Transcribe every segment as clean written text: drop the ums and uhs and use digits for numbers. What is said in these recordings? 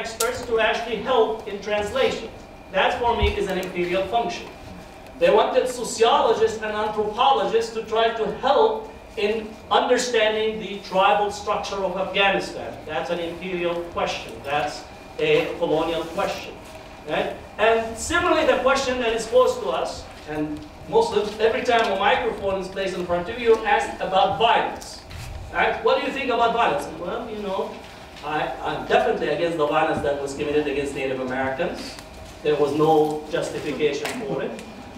experts to actually help in translation. That, for me, is an imperial function. They wanted sociologists and anthropologists to try to help in understanding the tribal structure of Afghanistan. That's an imperial question. That's a colonial question. Right? And similarly, the question that is posed to us, and Muslims, every time a microphone is placed in front of you, you're asked about violence. Right? What do you think about violence? Well, you know, I'm definitely against the violence that was committed against Native Americans. There was no justification for it.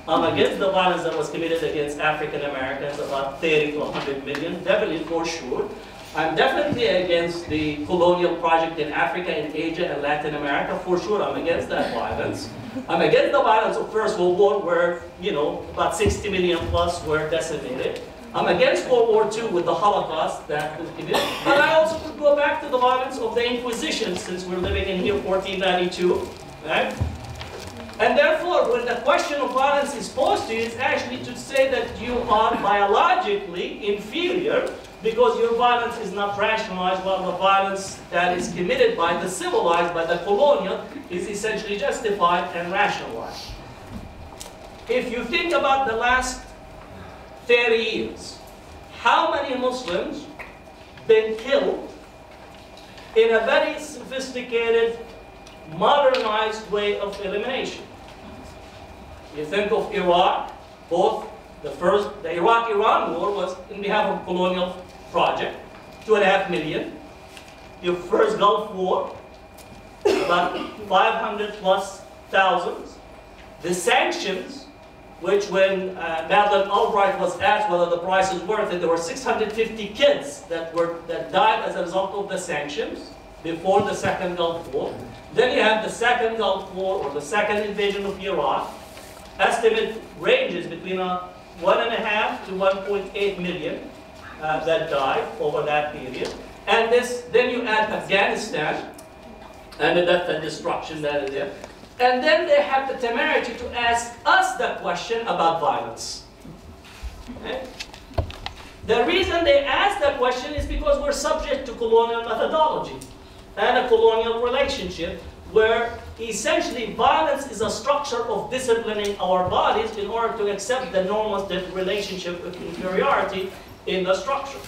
I'm against the violence that was committed against African Americans, about 30 to 100 million, definitely for sure. I'm definitely against the colonial project in Africa, in Asia, and Latin America, for sure. I'm against that violence. I'm against the violence of First World War, where, you know, about 60 million plus were decimated. I'm against World War II with the Holocaust that was committed. But I also could go back to the violence of the Inquisition, since we're living in here 1492, right? And therefore, when the question of violence is posed to you, it's actually to say that you are biologically inferior because your violence is not rationalized, while the violence that is committed by the civilized, by the colonial, is essentially justified and rationalized. If you think about the last 30 years, how many Muslims been killed in a very sophisticated, modernized way of elimination? You think of Iraq, both the Iraq-Iran war was in behalf of colonial project, 2.5 million. Your first Gulf War, about 500 plus thousands. The sanctions, which when Madeleine Albright was asked whether the price is worth it, there were 650 kids that died as a result of the sanctions before the second Gulf War. Then you have the second Gulf War, or the second invasion of Iraq. Estimate ranges between 1.5 to 1.8 million that died over that period. And then you add Afghanistan and the death and destruction that is there. And then they have the temerity to ask us the question about violence. Okay? The reason they ask that question is because we're subject to colonial methodology and a colonial relationship where essentially violence is a structure of disciplining our bodies in order to accept the normative relationship of inferiority in the structure.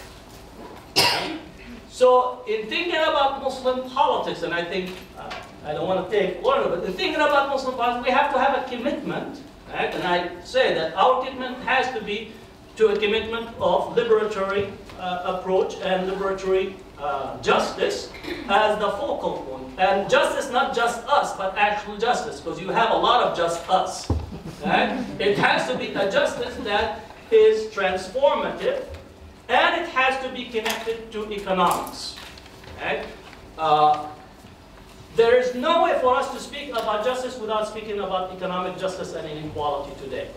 So in thinking about Muslim politics, and I think, I don't want to take order, but in thinking about Muslim politics, we have to have a commitment, right? And I say that our commitment has to be to a commitment of liberatory approach and liberatory justice as the focal point. And justice, not just us, but actual justice, because you have a lot of just us. Right? It has to be a justice that is transformative, and it has to be connected to economics. Right? There is no way for us to speak about justice without speaking about economic justice and inequality today.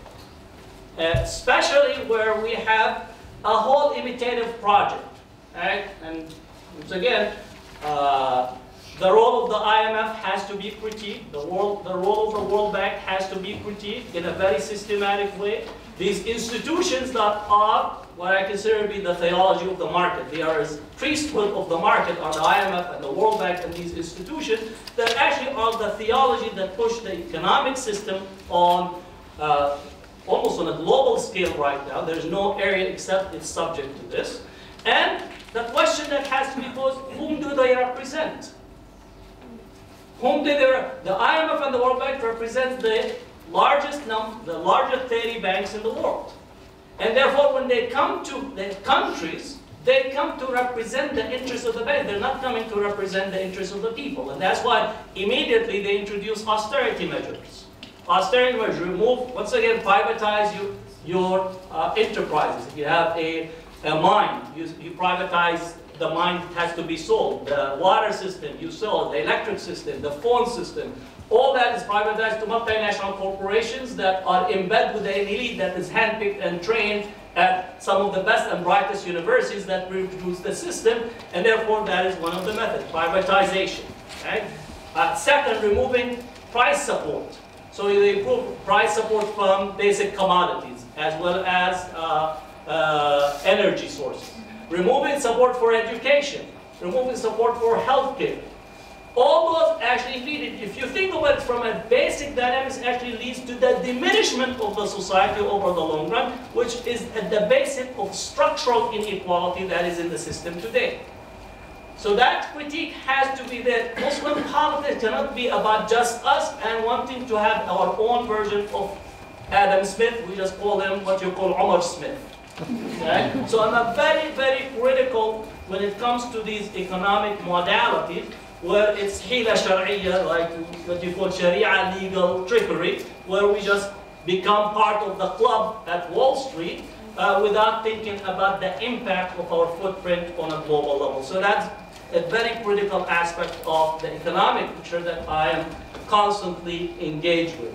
Especially where we have a whole imitative project. Right? And once again, the role of the IMF has to be critiqued. The role of the World Bank has to be critiqued in a very systematic way. These institutions that are what I consider to be the theology of the market. They are as priesthood of the market, are the IMF and the World Bank and these institutions that actually are the theology that push the economic system on almost on a global scale right now. There's no area except it's subject to this. And the question that has to be posed, whom do they represent? Whom do they the IMF and the World Bank represent the largest 30 banks in the world. And therefore, when they come to the countries, they come to represent the interests of the bank. They're not coming to represent the interests of the people. And that's why immediately they introduce austerity measures. Austerity measures remove, once again, privatize your enterprises. If you have a mine, you privatize the mine, has to be sold. The water system, you sell. The electric system, the phone system, all that is privatized to multinational corporations that are embedded with an elite that is handpicked and trained at some of the best and brightest universities that reproduce the system, and therefore that is one of the methods, privatization. Right? Second, removing price support. So they improve price support from basic commodities as well as energy sources. Removing support for education, removing support for healthcare. All those actually feed it. If you think of it from a basic dynamics, actually leads to the diminishment of the society over the long run, which is at the basis of structural inequality that is in the system today. So that critique has to be there. Muslim politics cannot be about just us and wanting to have our own version of Adam Smith. We just call him what you call Omar Smith. Okay? So I'm very, very critical when it comes to these economic modalities, where it's hila shar'iyya, like what you call sharia legal trickery, where we just become part of the club at Wall Street without thinking about the impact of our footprint on a global level. So that's a very critical aspect of the economic picture that I am constantly engaged with.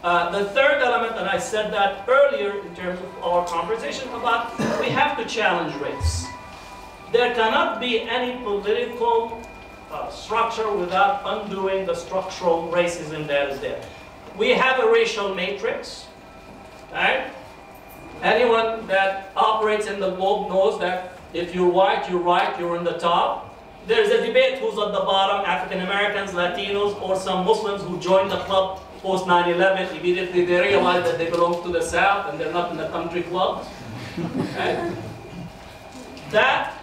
The third element, and I said that earlier in terms of our conversation about, we have to challenge race. There cannot be any political structure without undoing the structural racism that is there. We have a racial matrix, right? Anyone that operates in the globe knows that if you're white, you're right, you're in the top. There's a debate who's at the bottom, African Americans, Latinos, or some Muslims who joined the club post 9/11. Immediately they realize that they belong to the South and they're not in the country club. Okay? That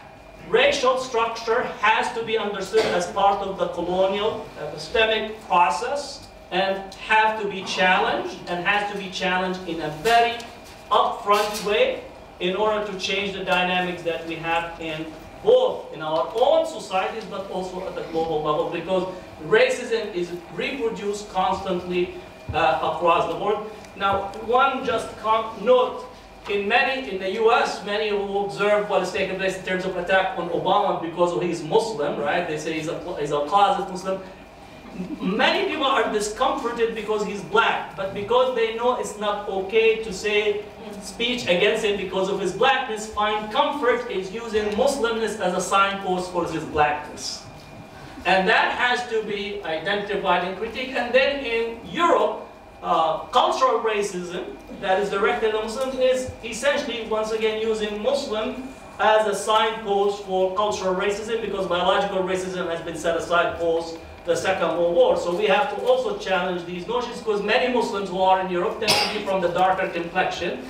racial structure has to be understood as part of the colonial epistemic process and have to be challenged, and has to be challenged in a very upfront way in order to change the dynamics that we have in both in our own societies but also at the global level, because racism is reproduced constantly across the board. Now, one just note, in the US, many who observe what is taking place in terms of attack on Obama because he's Muslim, right? They say he's a closet Muslim. Many people are discomforted because he's black, but because they know it's not okay to say speech against him because of his blackness, find comfort is using Muslimness as a signpost for his blackness. And that has to be identified and critiqued. And then in Europe, cultural racism that is directed at Muslims is essentially, once again, using Muslim as a signpost for cultural racism, because biological racism has been set aside post the Second World War. So we have to also challenge these notions, because many Muslims who are in Europe tend to be from the darker complexion.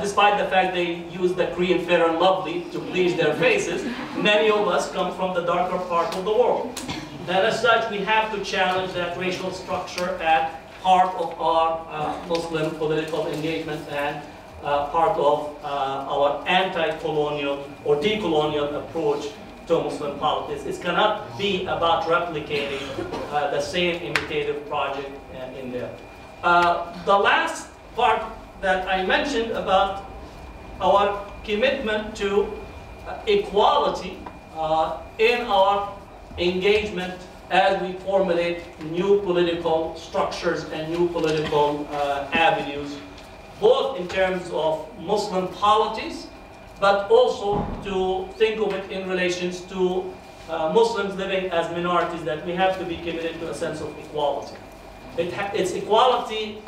Despite the fact they use the Korean Fair and Lovely to bleach their faces, many of us come from the darker part of the world. And as such, we have to challenge that racial structure at part of our Muslim political engagement and part of our anti-colonial or decolonial approach to Muslim politics. It cannot be about replicating the same imitative project in there. The last part that I mentioned about our commitment to equality in our engagement as we formulate new political structures and new political avenues, both in terms of Muslim polities, but also to think of it in relations to Muslims living as minorities, that we have to be committed to a sense of equality. It's equality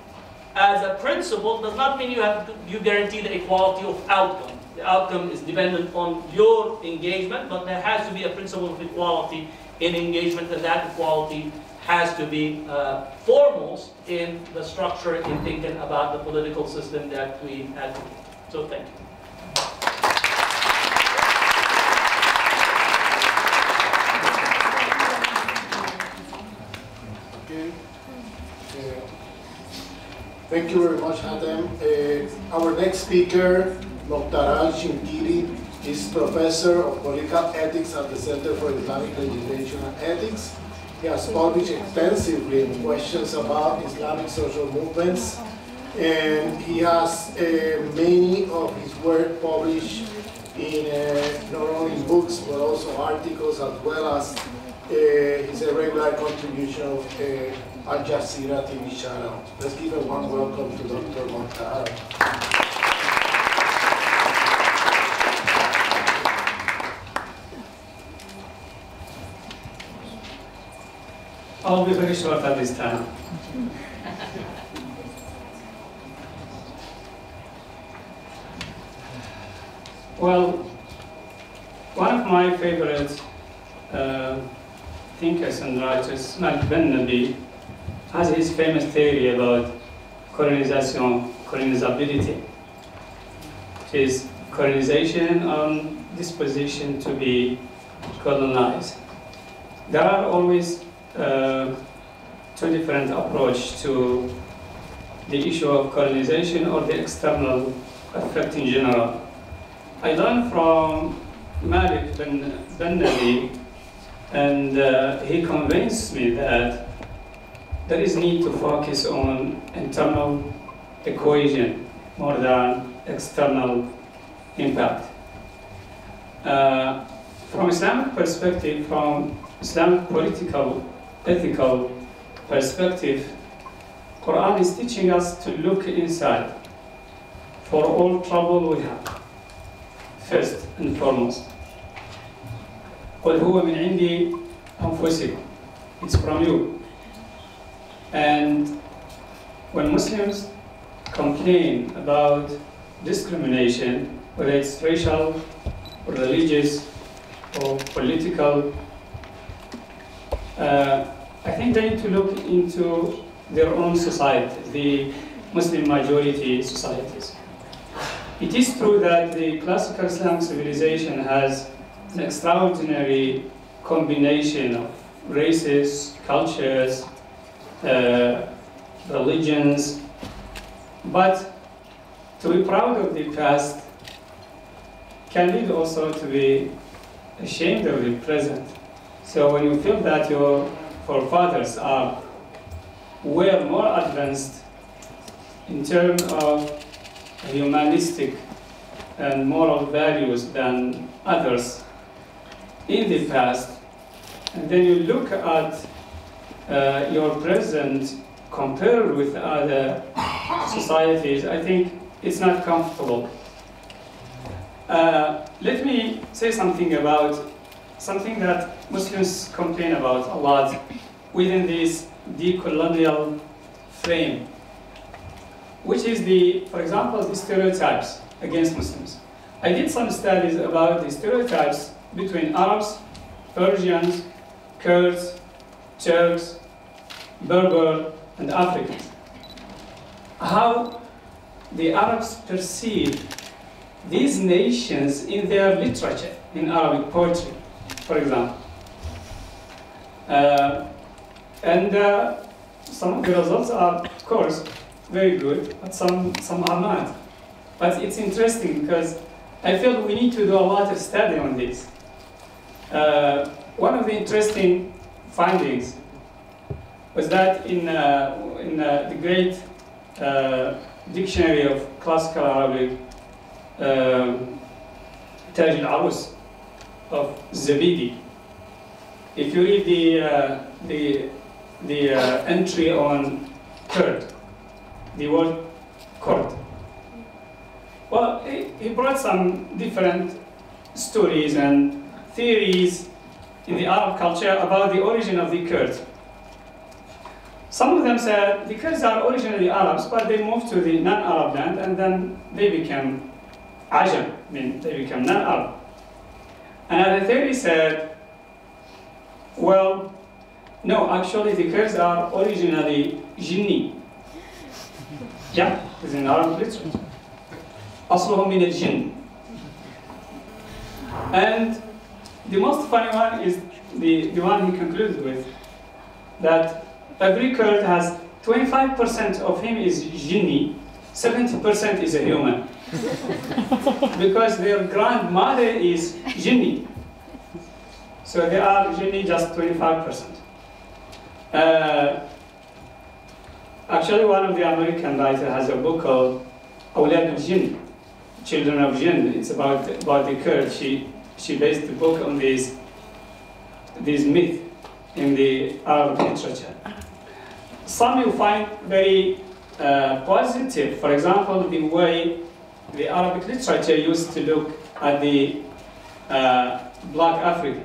as a principle does not mean you guarantee the equality of outcome. The outcome is dependent on your engagement, but there has to be a principle of equality in engagement, and that equality has to be foremost in the structure in thinking about the political system that we have. So thank you. Thank you very much, Hatem. Our next speaker, Dr. Al-Shinkiri, is Professor of Political Ethics at the Center for Islamic Legislation and Ethics. He has published extensively in questions about Islamic social movements, and he has many of his work published in not only books but also articles, as well as his regular contribution of Al Jazeera TV channel. Let's give a warm welcome to Dr. Mokhtar. I'll be very short at this time. Well, one of my favorite thinkers and writers, like Ben-Nabi, has his famous theory about colonization, colonizability, which is colonization on disposition to be colonized. There are always two different approaches to the issue of colonization or the external effect in general. I learned from Malik Ben-Nabi, and he convinced me that there is need to focus on internal equation more than external impact. From Islamic perspective, from Islamic political, ethical perspective, Quran is teaching us to look inside for all trouble we have. First and foremost, قُلْ هُوَ مِنْ عِنْدِي أَنفُسِكُمْ. It's from you. And when Muslims complain about discrimination, whether it's racial, or religious, or political, I think they need to look into their own society, the Muslim majority societies. It is true that the classical Islamic civilization has an extraordinary combination of races, cultures, religions, but to be proud of the past can lead also to be ashamed of the present. So when you feel that your forefathers were more advanced in terms of humanistic and moral values than others in the past, and then you look at your present compared with other societies, I think it's not comfortable. Let me say something about something that Muslims complain about a lot within this de-colonial frame, which is for example, the stereotypes against Muslims. I did some studies about the stereotypes between Arabs, Persians, Kurds, Turks, Berber, and Africans. How the Arabs perceive these nations in their literature, in Arabic poetry, for example. Some of the results are, of course, very good, but some are not. But it's interesting because I feel we need to do a lot of study on this. One of the interesting findings was that in the great dictionary of classical Arabic, Taj al-Arus of Zabidi, if you read the entry on Kurd, the word Kurd, well, he brought some different stories and theories in the Arab culture about the origin of the Kurds. Some of them said the Kurds are originally Arabs, but they moved to the non-Arab land and then they became Ajam, I mean, they became non-Arab. Another theory said, well, no, actually the Kurds are originally Jinni. Yeah, it's in Arabic literature. أصلهم من الجن. And the most funny one is the one he concluded with, that every Kurd has 25% of him is Jinni, 70% is a human. Because their grandmother is Jinni. So they are Jinni just 25%. Actually, one of the American writers has a book called أولاد الجن, Children of Jinn. It's about the Kurds. She based the book on these myths in the Arab literature. Some you find very positive. For example, the way the Arabic literature used to look at the Black African.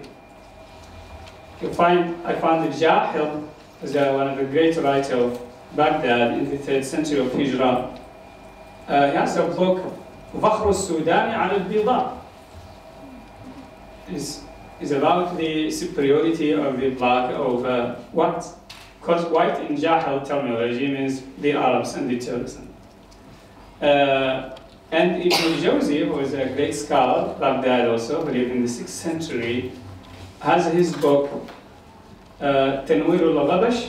I found the Jahil, who's one of the great writers of Baghdad in the 3rd century of Hijrah. He has a book, فخر السودان على البيضاء. Is is about the superiority of the black over white. Because white in Jahil terminology means the Arabs and the Turks. And Ibn Jawzi, who is a great scholar, Baghdad also, who lived in the 6th century, has his book, تنوير الغبش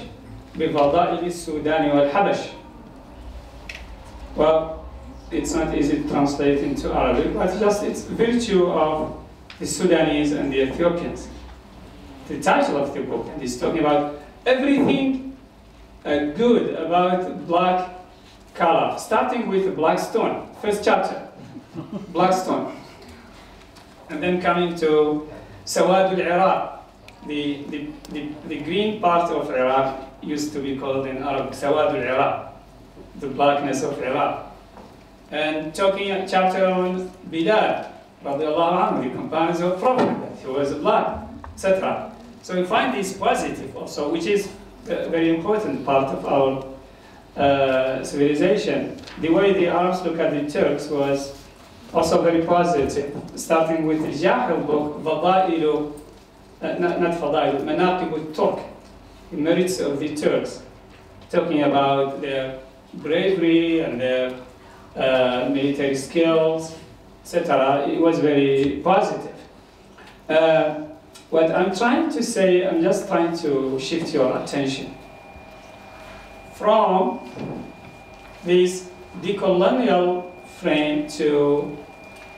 بفضائل السودان والحبش. Well, it's not easy to translate into Arabic, but just it's virtue of the Sudanese and the Ethiopians. The title of the book, and he's talking about everything good about black color, starting with black stone, first chapter, black stone, and then coming to Sawad al-Iraq, the green part of Iraq used to be called in Arabic Sawad al-Iraq, the blackness of Iraq, and talking a chapter on Bilal, radiallahu anhu, the companions of Prophet, he was black, etc. So we find this positive also, which is a very important part of our civilization. The way the Arabs look at the Turks was also very positive, starting with the Jahil book, Fadailu, not Fadailu, Manaqib al-Turk, the merits of the Turks, talking about their bravery and their military skills, etc. It was very positive. What I'm trying to say, I'm just trying to shift your attention from this decolonial frame to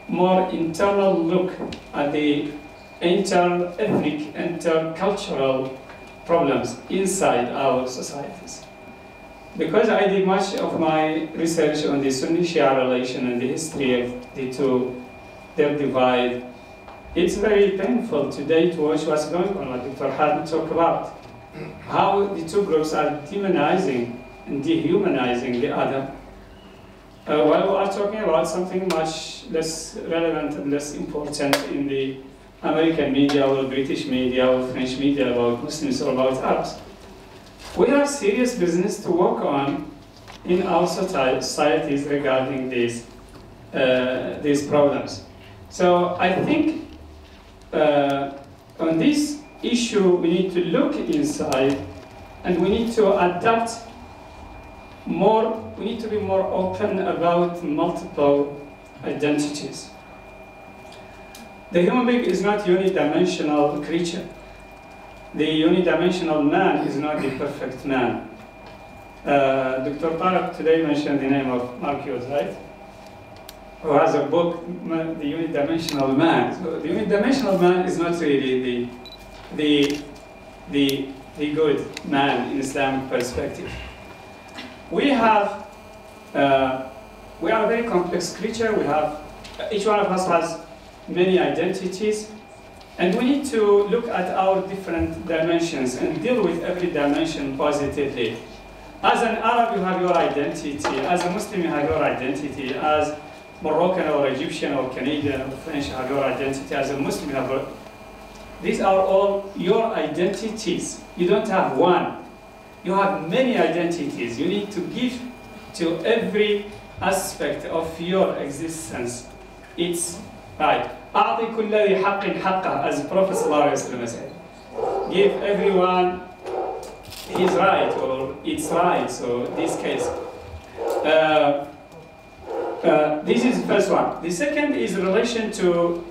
more internal look at the inter-ethnic, inter-cultural problems inside our societies. Because I did much of my research on the Sunni-Shia relation and the history of the two, their divide, it's very painful today to watch what's going on, like Dr. Had talked about, how the two groups are demonizing and dehumanizing the other. While we are talking about something much less relevant and less important in the American media or British media or French media about Muslims or about Arabs. We have serious business to work on in our societies regarding these problems. So I think on this issue we need to look inside and we need to adapt more, we need to be more open about multiple identities. The human being is not a unidimensional creature. The unidimensional man is not the perfect man. Dr. Tarek today mentioned the name of Marcuse, right? Who has a book, The Unidimensional Man. So the unidimensional man is not really the good man in Islamic perspective. We are a very complex creature. Each one of us has many identities, and we need to look at our different dimensions and deal with every dimension positively. As an Arab, you have your identity. As a Muslim, you have your identity. As Moroccan or Egyptian or Canadian or French, you have your identity. As a Muslim, you have your... These are all your identities. You don't have one. You have many identities. You need to give to every aspect of your existence its right. أعطي كل ذي حق حقه, as the Prophet ﷺ said. Give everyone his right or its right. So this case, this is the first one. The second is in relation to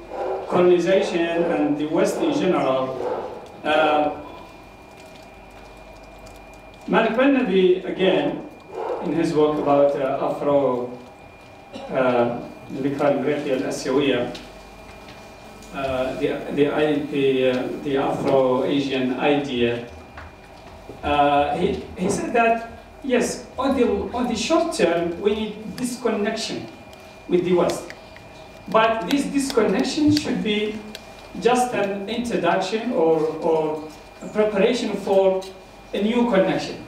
colonization and the West in general. Malik Ben-Nabi, again, in his work about Afro, al-Asiyawiyya, the Afro-Asian idea, he said that, yes, on the short term, we need disconnection with the West. But this disconnection should be just an introduction or a preparation for a new connection.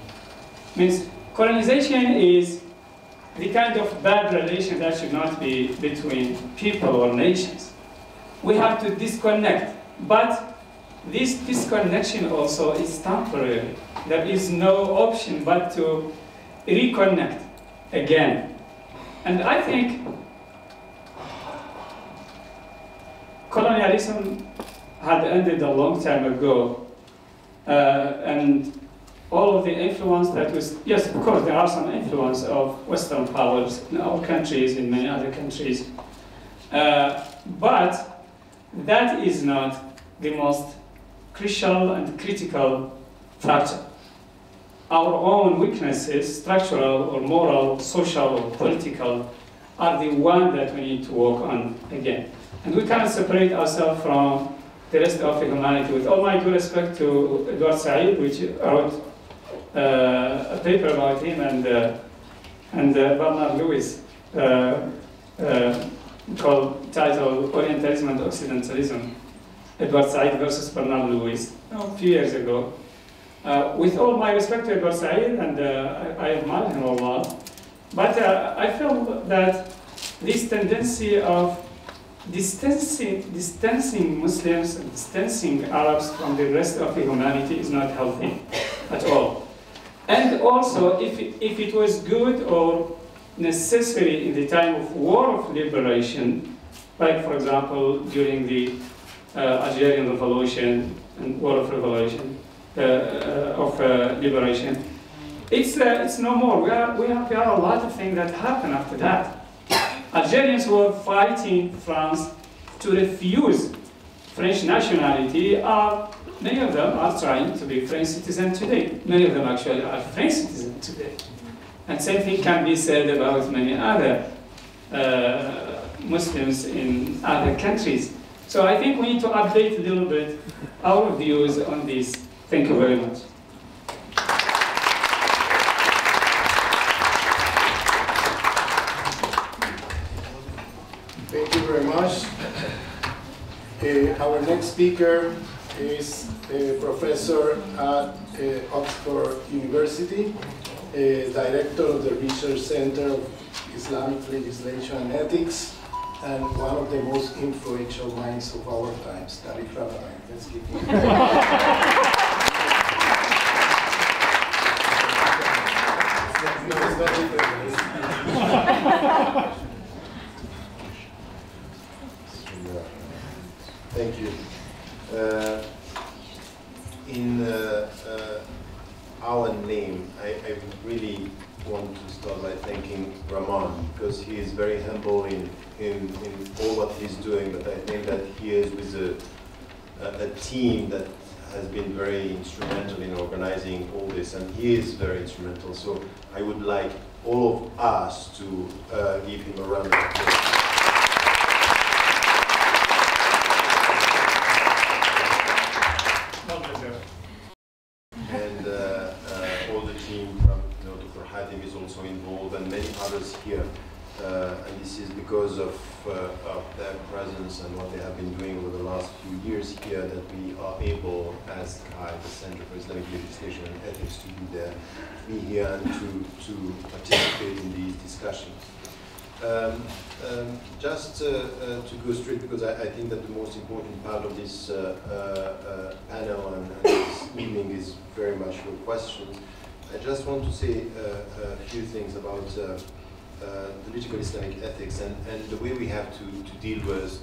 Means colonization is the kind of bad relation that should not be between people or nations. We have to disconnect, but this disconnection also is temporary. There is no option but to reconnect again. And I think colonialism had ended a long time ago, and all of the influence that was, yes, of course, there are some influence of Western powers in our countries, in many other countries, but that is not the most crucial and critical factor. Our own weaknesses, structural or moral, social or political, are the one that we need to work on again. And we cannot separate ourselves from the rest of humanity. With all my due respect to Edward Said, which wrote a paper about him, and Bernard Lewis, titled Orientalism and Occidentalism, Edward Said versus Bernard Lewis, a few years ago. With all my respect to Edward Said, and I admire him a lot, but I feel that this tendency of distancing Muslims and distancing Arabs from the rest of humanity is not healthy at all. And also, if it was good or necessary in the time of war of liberation, like for example during the Algerian Revolution and War of Revolution, liberation, it's no more. We are a lot of things that happen after that. Algerians were fighting France to refuse French nationality. Many of them are trying to be French citizens today. Many of them actually are French citizens today. And same thing can be said about many other Muslims in other countries. So I think we need to update a little bit our views on this. Thank you very much. Thank you very much. Our next speaker is a professor at Oxford University, director of the Research Center of Islamic Legislation and Ethics, and one of the most influential minds of our times, Tariq Ramadan. Let's give him. Thank you. In our name, I really want to start by thanking Rahman, because he is very humble in all what he's doing, but I think that he is with a team that has been very instrumental in organizing all this, and he is very instrumental. So I would like all of us to give him a round of applause. And all the team from Dr. Hadim is also involved, and many others here. And this is because of their presence and what they have been doing over the last few years here, that we are able, as CAI, the Center for Islamic Legislation and Ethics, to be here and to participate in these discussions. Just to go straight, because I think that the most important part of this panel and this evening is very much your questions. I just want to say a few things about political Islamic ethics and the way we have to deal with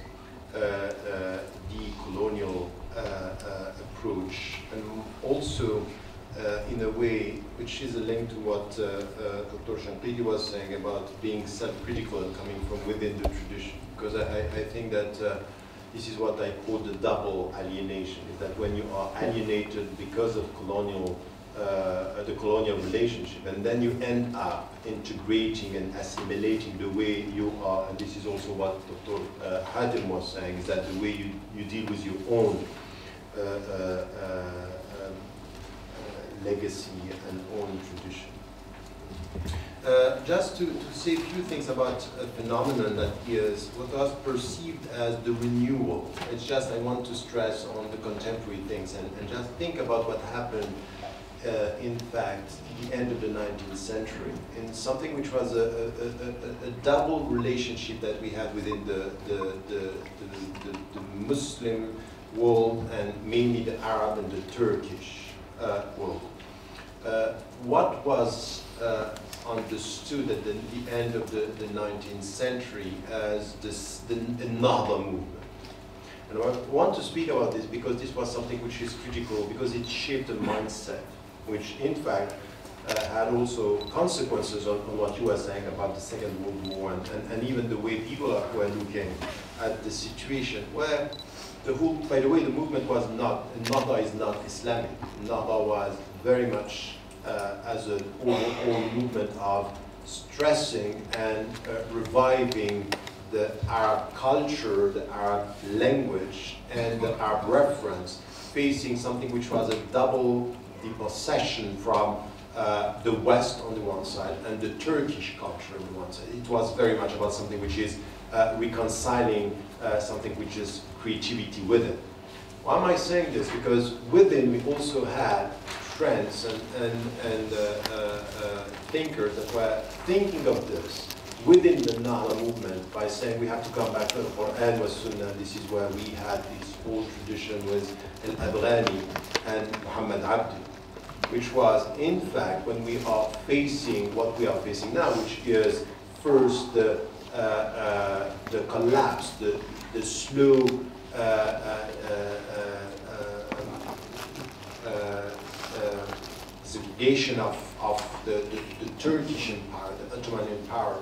de-colonial approach, and also in a way which is a link to what Dr. Shanqiti was saying about being self-critical and coming from within the tradition. Because I think that this is what I call the double alienation, is that when you are alienated because of the colonial relationship, and then you end up integrating and assimilating the way you are, and this is also what Dr. Hadim was saying, is that the way you deal with your own legacy and own tradition. Just to say a few things about a phenomenon that is what was perceived as the renewal. It's just I want to stress on the contemporary things and just think about what happened in fact the end of the 19th century, in something which was a double relationship that we had within the Muslim world, and mainly the Arab and the Turkish world. What was understood at the end of the 19th century as the Nahda movement. And I want to speak about this because this was something which is critical, because it shaped a mindset, which in fact had also consequences on what you were saying about the Second World War, and even the way people were looking at the situation, where the whole, by the way, the movement was not, Nahda is not Islamic. Nahda was very much as an overall movement of stressing and reviving the Arab culture, the Arab language, and the Arab reference, facing something which was a double depossession from the West on the one side and the Turkish culture on the one side. It was very much about something which is reconciling something which is creativity within. Why am I saying this? Because within we also had trends and thinkers that were thinking of this within the Nahda movement by saying we have to come back to the Quran wa Sunnah. This is where we had this whole tradition with Al-Abrani and Muhammad Abdi, which was in fact when we are facing what we are facing now, which is first the collapse, the slow segregation of the Turkish Empire, the Ottoman Empire,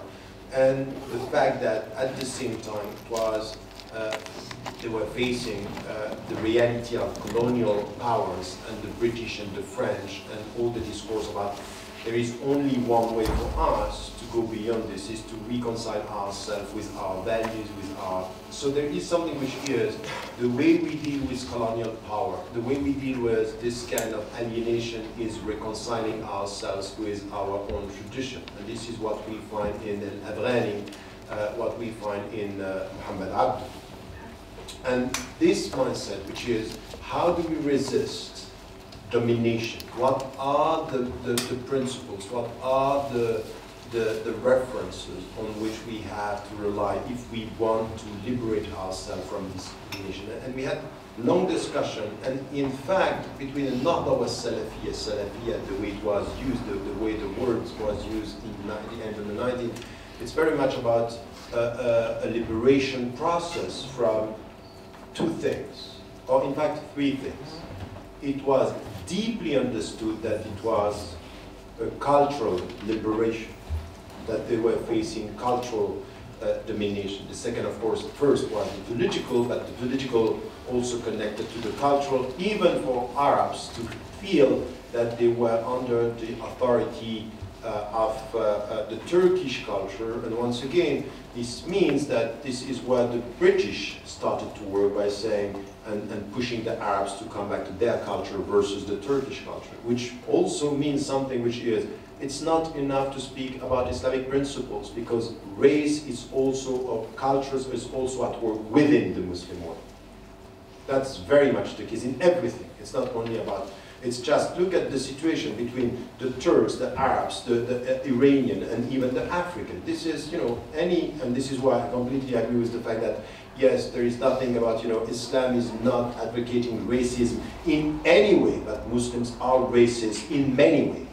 and the fact that at the same time it was they were facing the reality of colonial powers and the British and the French and all the discourse about there is only one way for us to go beyond this, is to reconcile ourselves with our values, with our... So there is something which is the way we deal with colonial power, the way we deal with this kind of alienation is reconciling ourselves with our own tradition. And this is what we find in Al-Abrani, what we find in Muhammad Abdi. And this mindset, which is how do we resist domination? What are the principles? What are the references on which we have to rely if we want to liberate ourselves from this domination? And we had long discussion, and in fact, between the Nahda was Salafiyya, the way it was used, the way the words was used in the end of the 19th, it's very much about a liberation process from two things, or in fact three things. It was deeply understood that it was a cultural liberation, that they were facing cultural domination. The second, of course, first was the political, but the political also connected to the cultural, even for Arabs to feel that they were under the authority of the Turkish culture. And once again, this means that this is where the British started to work by saying and pushing the Arabs to come back to their culture versus the Turkish culture, which also means something which is, it's not enough to speak about Islamic principles, because race is also, or cultures is also at work within the Muslim world. That's very much the case in everything. It's not only about, it's just look at the situation between the Turks, the Arabs, the Iranian, and even the African. This is, and this is why I completely agree with the fact that, yes, there is nothing about, Islam is not advocating racism in any way, but Muslims are racist in many ways.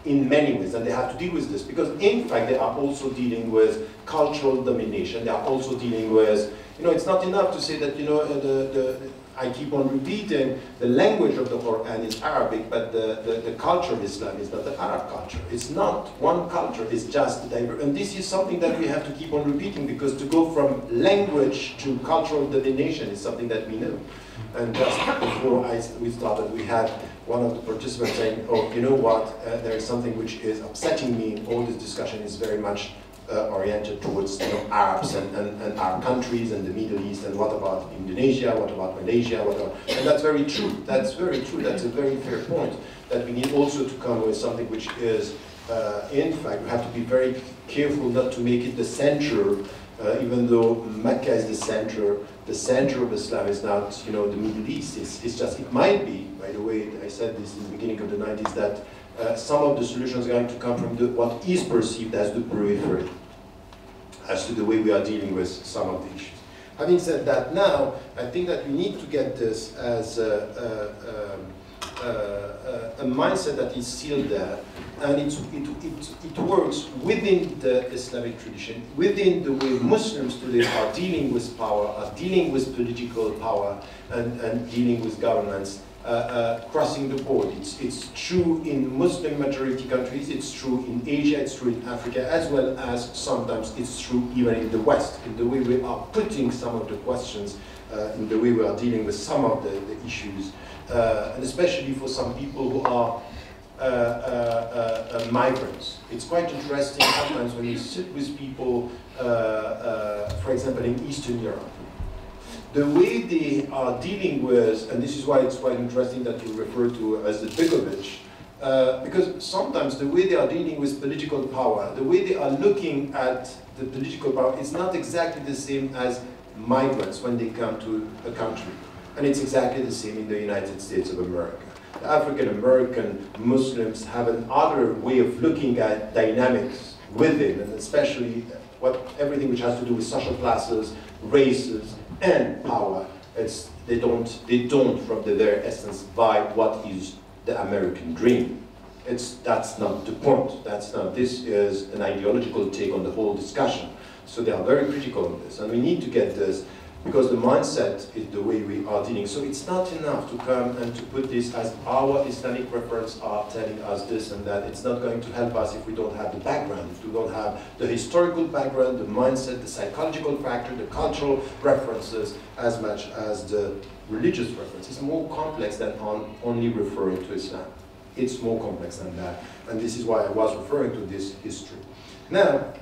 In many ways, and they have to deal with this, because in fact they are also dealing with cultural domination. They are also dealing with, it's not enough to say that, I keep on repeating, the language of the Quran is Arabic, but the culture of Islam is not the Arab culture. It's not one culture, it's just diverse. And this is something that we have to keep on repeating, because to go from language to cultural domination is something that we know. And just before we started, we had one of the participants saying, oh, you know what, there is something which is upsetting me in all this discussion is very much oriented towards Arabs and Arab countries and the Middle East, and what about Indonesia, what about Malaysia, what about, and that's very true, that's very true, that's a very fair point, that we need also to come with something which is, in fact, we have to be very careful not to make it the center, even though Mecca is the center of Islam is not, the Middle East, it's just, it might be, by the way, I said this in the beginning of the 90s, that some of the solutions are going to come from what is perceived as the periphery, as to the way we are dealing with some of the issues. Having said that, now, I think that we need to get this as a mindset that is still there, and it works within the Islamic tradition, within the way Muslims today are dealing with power, are dealing with political power, and dealing with governments, crossing the board. It's true in Muslim majority countries, it's true in Asia, it's true in Africa, as well as sometimes it's true even in the West, in the way we are putting some of the questions, in the way we are dealing with some of the issues, and especially for some people who are migrants. It's quite interesting sometimes when you sit with people, for example, in Eastern Europe. The way they are dealing with, and this is why it's quite interesting that you refer to as the Begovic, because sometimes the way they are dealing with political power, the way they are looking at the political power is not exactly the same as migrants when they come to a country. And it's exactly the same in the United States of America. The African-American Muslims have another way of looking at dynamics within, and especially everything which has to do with social classes, races, and power. They don't, from the very essence, buy what is the American dream. That's not the point. This is an ideological take on the whole discussion. So they are very critical on this, and we need to get this, because the mindset is the way we are dealing. So it's not enough to come and to put this as our Islamic reference are telling us this and that. It's not going to help us if we don't have the background, if we don't have the historical background, the mindset, the psychological factor, the cultural references, as much as the religious reference. It's more complex than only referring to Islam. It's more complex than that. And this is why I was referring to this history. Now,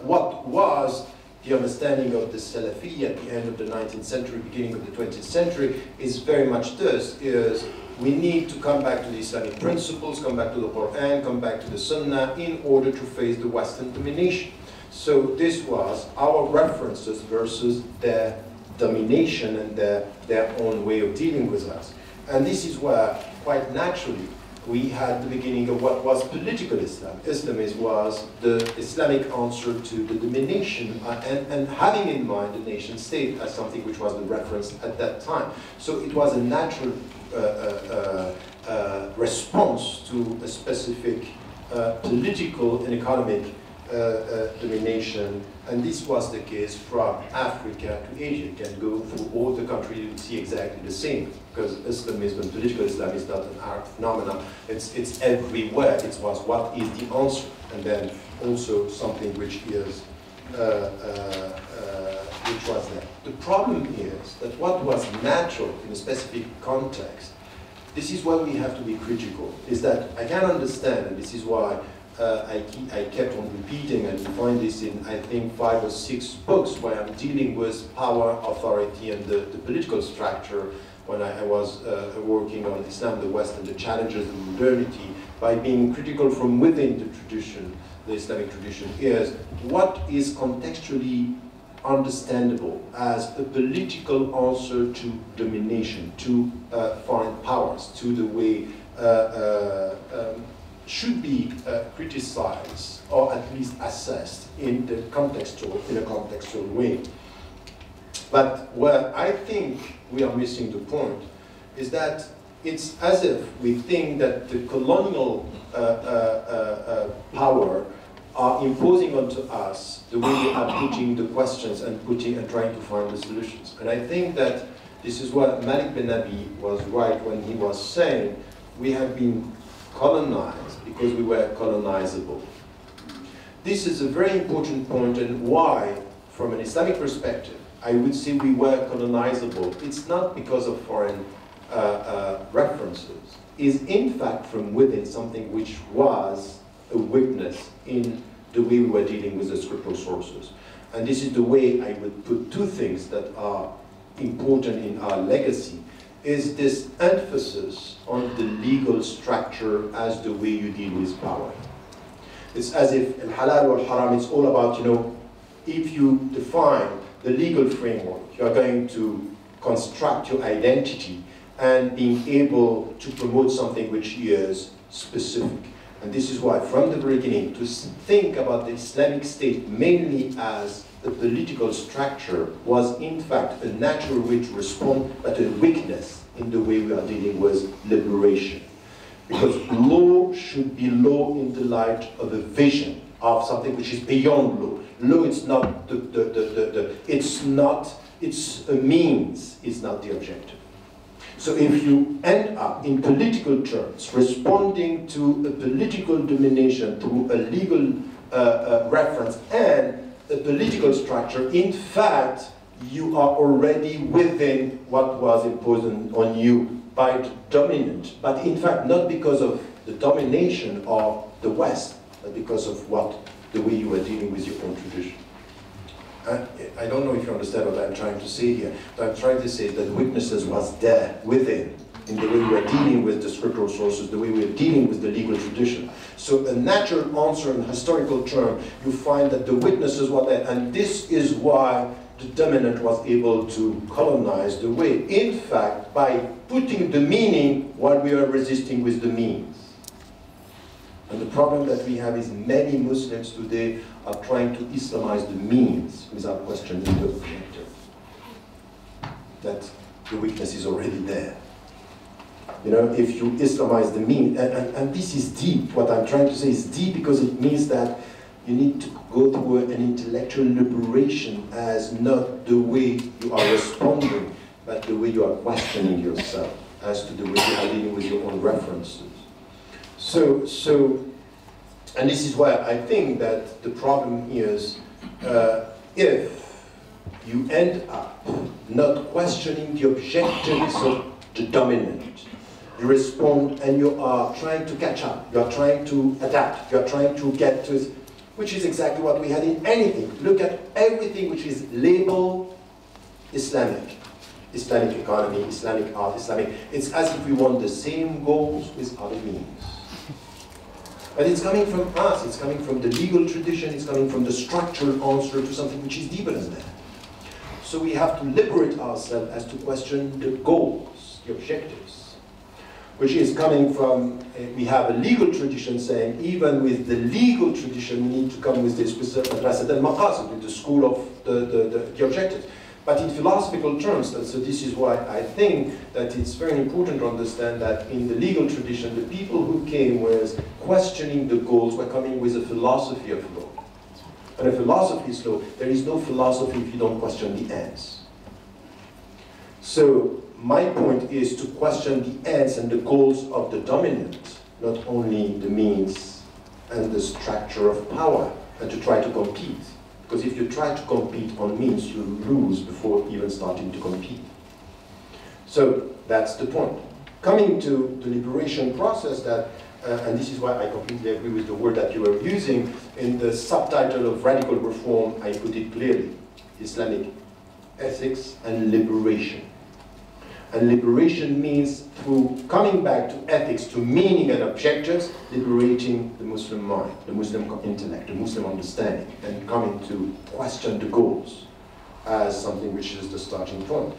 what was the understanding of the Salafiyya at the end of the 19th century, beginning of the 20th century, is very much this, is we need to come back to the Islamic principles, come back to the Quran, come back to the Sunnah in order to face the Western domination. So this was our references versus their domination and their own way of dealing with us. And this is where, quite naturally, we had the beginning of what was political Islam. Islamism was the Islamic answer to the domination and having in mind the nation state as something which was the reference at that time. So it was a natural response to a specific political and economic domination, and this was the case from Africa to Asia. You can go through all the countries and see exactly the same, because Islamism and political Islam is not an Arab phenomenon. It's everywhere. It was what is the answer, and then also something which is which was there. The problem is that what was natural in a specific context, this is why we have to be critical, is that I can understand, and this is why I kept on repeating, and you find this in, I think, 5 or 6 books where I'm dealing with power, authority, and the political structure when I was working on Islam, the West, and the challenges of modernity, by being critical from within the tradition, the Islamic tradition, is what is contextually understandable as a political answer to domination, to foreign powers, to the way should be criticized or at least assessed in a contextual way. But where I think we are missing the point is that it's as if we think that the colonial power are imposing onto us the way they are putting the questions and trying to find the solutions. And I think that this is what Malik bin Nabi was right when he was saying we have been colonized because we were colonizable. This is a very important point, and why, from an Islamic perspective, I would say we were colonizable. It's not because of foreign references. It's in fact from within something which was a weakness in the way we were dealing with the scriptural sources. And this is the way I would put 2 things that are important in our legacy, is this emphasis on the legal structure as the way you deal with power. It's as if al-halal or haram, it's all about, if you define the legal framework, you're going to construct your identity and being able to promote something which is specific. And this is why, from the beginning, to think about the Islamic State mainly as a political structure was in fact a natural way to respond, but a weakness in the way we are dealing with liberation. Because law should be law in the light of a vision of something which is beyond law. Law is not it's a means, it's not the objective. So if you end up in political terms responding to a political domination through a legal reference and a political structure, in fact, you are already within what was imposed on you by the dominant, but in fact not because of the domination of the West, but because of the way you are dealing with your own tradition. I don't know if you understand what I'm trying to say here, but I'm trying to say that weaknesses was there within, in the way we are dealing with the scriptural sources, the way we are dealing with the legal tradition. So a natural answer in historical term, you find that the witnesses were there, and this is why the dominant was able to colonize the way, in fact, by putting the meaning while we are resisting with the means. And the problem that we have is many Muslims today are trying to Islamize the means without questioning the objective. That the weakness is already there. You know, if you Islamize the means, and this is deep, what I'm trying to say is deep because it means that you need to go through an intellectual liberation as not the way you are responding, but the way you are questioning yourself, as to the way you are dealing with your own references. And this is why I think that the problem is if you end up not questioning the objectives of the dominant, you respond and you are trying to catch up, you are trying to adapt, you are trying to get to it, which is exactly what we had in anything. Look at everything which is labeled Islamic. Islamic economy, Islamic art, Islamic. It's as if we want the same goals with other means. But it's coming from us, it's coming from the legal tradition, it's coming from the structural answer to something which is deeper than that. So we have to liberate ourselves as to question the goals, the objectives, which is coming from, we have a legal tradition saying, even with the legal tradition, we need to come with this, with the school of the objectives. But in philosophical terms, so this is why I think that it's very important to understand that in the legal tradition, the people who came with questioning the goals were coming with a philosophy of law. And a philosophy is law. There is no philosophy if you don't question the ends. So my point is to question the ends and the goals of the dominant, not only the means and the structure of power, and to try to compete. Because if you try to compete on means, you lose before even starting to compete. So that's the point. Coming to the liberation process that, and this is why I completely agree with the word that you were using, in the subtitle of Radical Reform, I put it clearly, Islamic ethics and liberation. And liberation means through coming back to ethics, to meaning and objectives, liberating the Muslim mind, the Muslim intellect, the Muslim understanding, and coming to question the goals as something which is the starting point.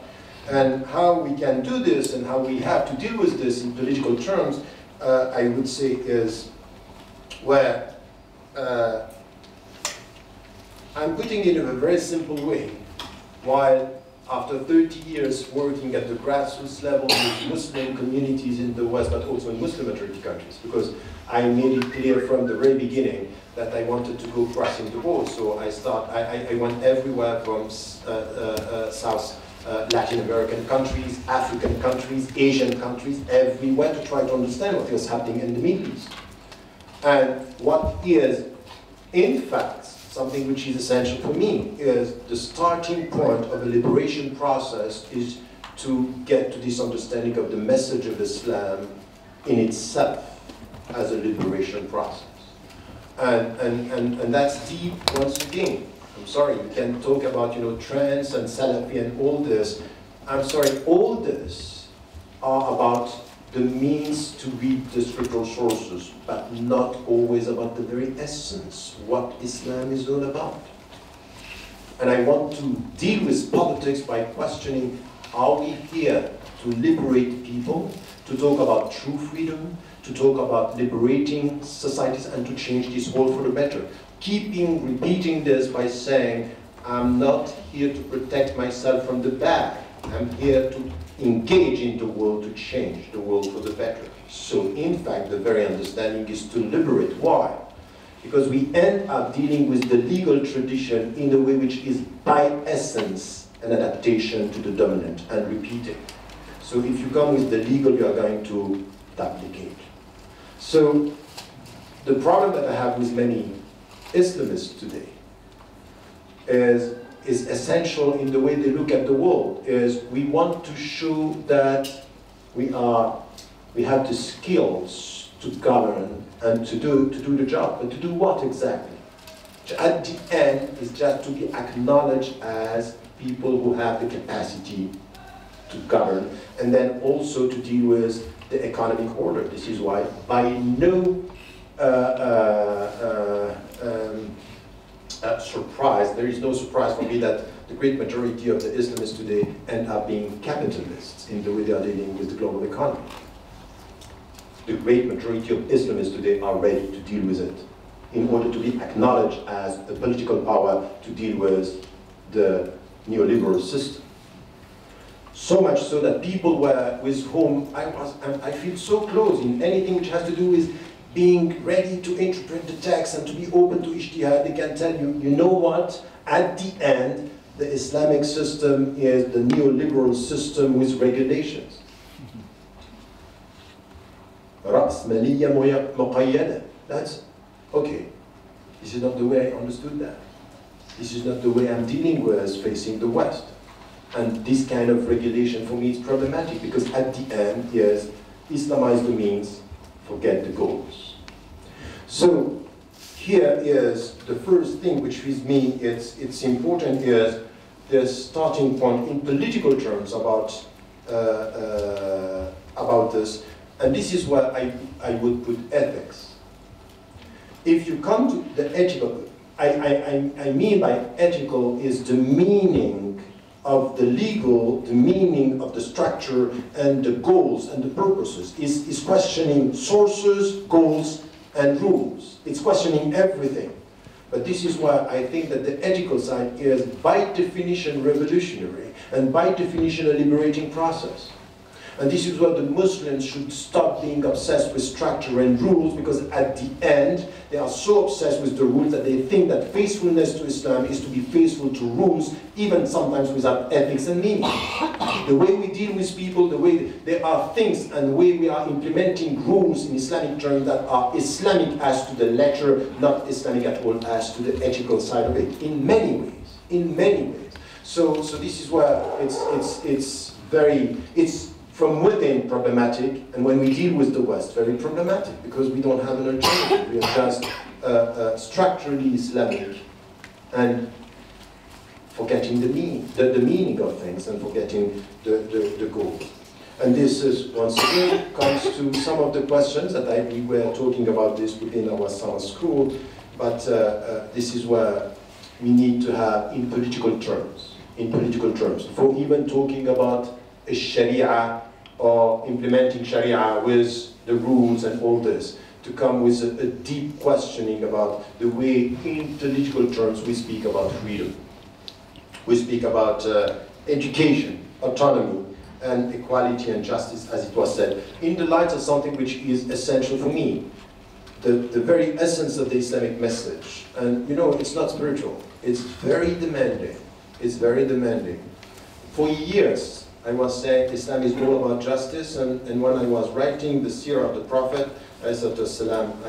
And how we can do this and how we have to deal with this in political terms, I would say is where I'm putting it in a very simple way. While after 30 years working at the grassroots level with Muslim communities in the West, but also in Muslim majority countries, because I made it clear from the very beginning that I wanted to go crossing the board. So I went everywhere from South Latin American countries, African countries, Asian countries, everywhere to try to understand what was happening in the Middle East. And what is, in fact, something which is essential for me is the starting point of a liberation process is to get to this understanding of the message of Islam in itself as a liberation process. And that's deep once again. I'm sorry, you can talk about, you know, trends and Salafi and all this. I'm sorry, all this are about the means to read the scriptural sources, but not always about the very essence, what Islam is all about. And I want to deal with politics by questioning, are we here to liberate people, to talk about true freedom, to talk about liberating societies and to change this world for the better. Repeating this by saying, I'm not here to protect myself from the bad. I'm here to engage in the world to change the world for the better. So in fact, the very understanding is to liberate. Why? Because we end up dealing with the legal tradition in a way which is by essence an adaptation to the dominant and repeating. So if you come with the legal, you are going to duplicate. So the problem that I have with many Islamists today is essential in the way they look at the world, is we want to show that we have the skills to govern and to do the job. But to do what exactly? At the end, is just to be acknowledged as people who have the capacity to govern, and then also to deal with the economic order. This is why, by no surprise, there is no surprise for me that the great majority of the Islamists today end up being capitalists in the way they are dealing with the global economy. The great majority of Islamists today are ready to deal with it in order to be acknowledged as a political power to deal with the neoliberal system. So much so that people with whom I feel so close in anything which has to do with being ready to interpret the text and to be open to ijtihad, they can tell you, you know what, at the end, the Islamic system is the neoliberal system with regulations. رأسمالية مقيدة. That's okay. This is not the way I understood that. This is not the way I'm dealing with facing the West. And this kind of regulation for me is problematic because at the end, yes, Islamize the means, forget the goals. So here is the first thing which with me it's important is the starting point in political terms about this. And this is where I would put ethics. If you come to the ethical, I mean by ethical is the meaning of the legal, the meaning of the structure and the goals and the purposes. Is questioning sources, goals, and rules. It's questioning everything. But this is why I think that the ethical side is by definition revolutionary and by definition a liberating process. And this is why the Muslims should stop being obsessed with structure and rules, because at the end, they are so obsessed with the rules that they think that faithfulness to Islam is to be faithful to rules, even sometimes without ethics and meaning. The way we deal with people, the way there are things and the way we are implementing rules in Islamic terms that are Islamic as to the letter, not Islamic at all as to the ethical side of it, in many ways, in many ways. So this is where it's from within problematic, and when we deal with the West, very problematic, because we don't have an alternative. We are just structurally Islamic and forgetting the meaning of things and forgetting the goal. And this is, once again, comes to some of the questions that we were talking about this within our summer school, but this is where we need to have in political terms, for even talking about a Sharia or implementing Sharia with the rules and all this, to come with a deep questioning about the way in political terms we speak about freedom. We speak about education, autonomy, and equality and justice, as it was said, in the light of something which is essential for me, the very essence of the Islamic message. And you know, it's not spiritual, it's very demanding. It's very demanding. For years, I was saying Islam is all about justice, and when I was writing the seerah of the Prophet, I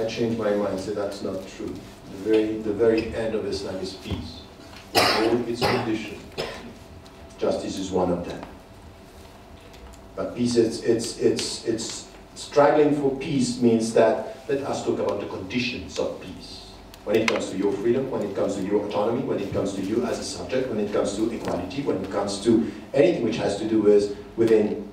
changed my mind, said that's not true. The very end of Islam is peace. All its conditions. Justice is one of them. But peace, it's struggling for peace means that let us talk about the conditions of peace. When it comes to your freedom, when it comes to your autonomy, when it comes to you as a subject, when it comes to equality, when it comes to anything which has to do with within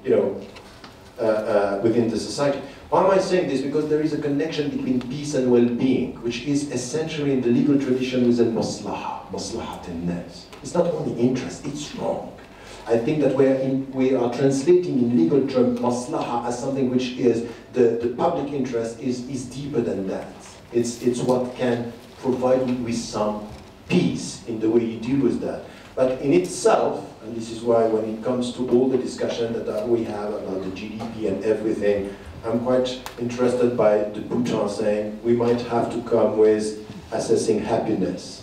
the society. Why am I saying this? Because there is a connection between peace and well-being, which is essentially in the legal tradition with maslahat al-nas. It's not only interest, it's wrong. I think that we are translating in legal terms maslaha as something which is the public interest is deeper than that. It's what can provide you with some peace in the way you deal with that. But in itself, and this is why when it comes to all the discussion that we have about the GDP and everything, I'm quite interested by the Bhutan saying we might have to come with assessing happiness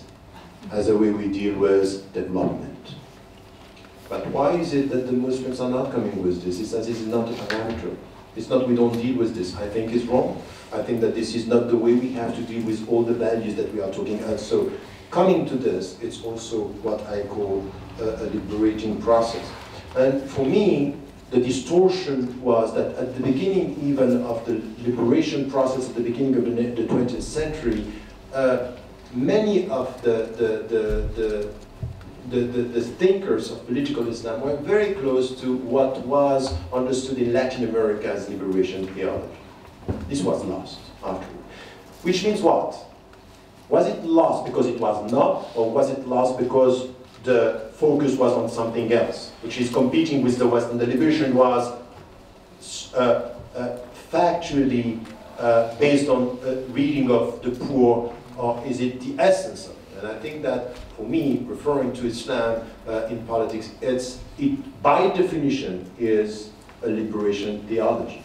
as a way we deal with development. But why is it that the Muslims are not coming with this? It's as this is not a parameter. It's not we don't deal with this. I think it's wrong. I think that this is not the way we have to deal with all the values that we are talking about. So coming to this, it's also what I call a liberating process. And for me, the distortion was that at the beginning even of the liberation process, at the beginning of the 20th century, many of the thinkers of political Islam were very close to what was understood in Latin America as liberation theology. This was lost afterward. Which means what? Was it lost because it was not, or was it lost because the focus was on something else, which is competing with the West, and the liberation was factually based on reading of the poor, or is it the essence of it? And I think that, for me, referring to Islam in politics, it by definition is a liberation theology.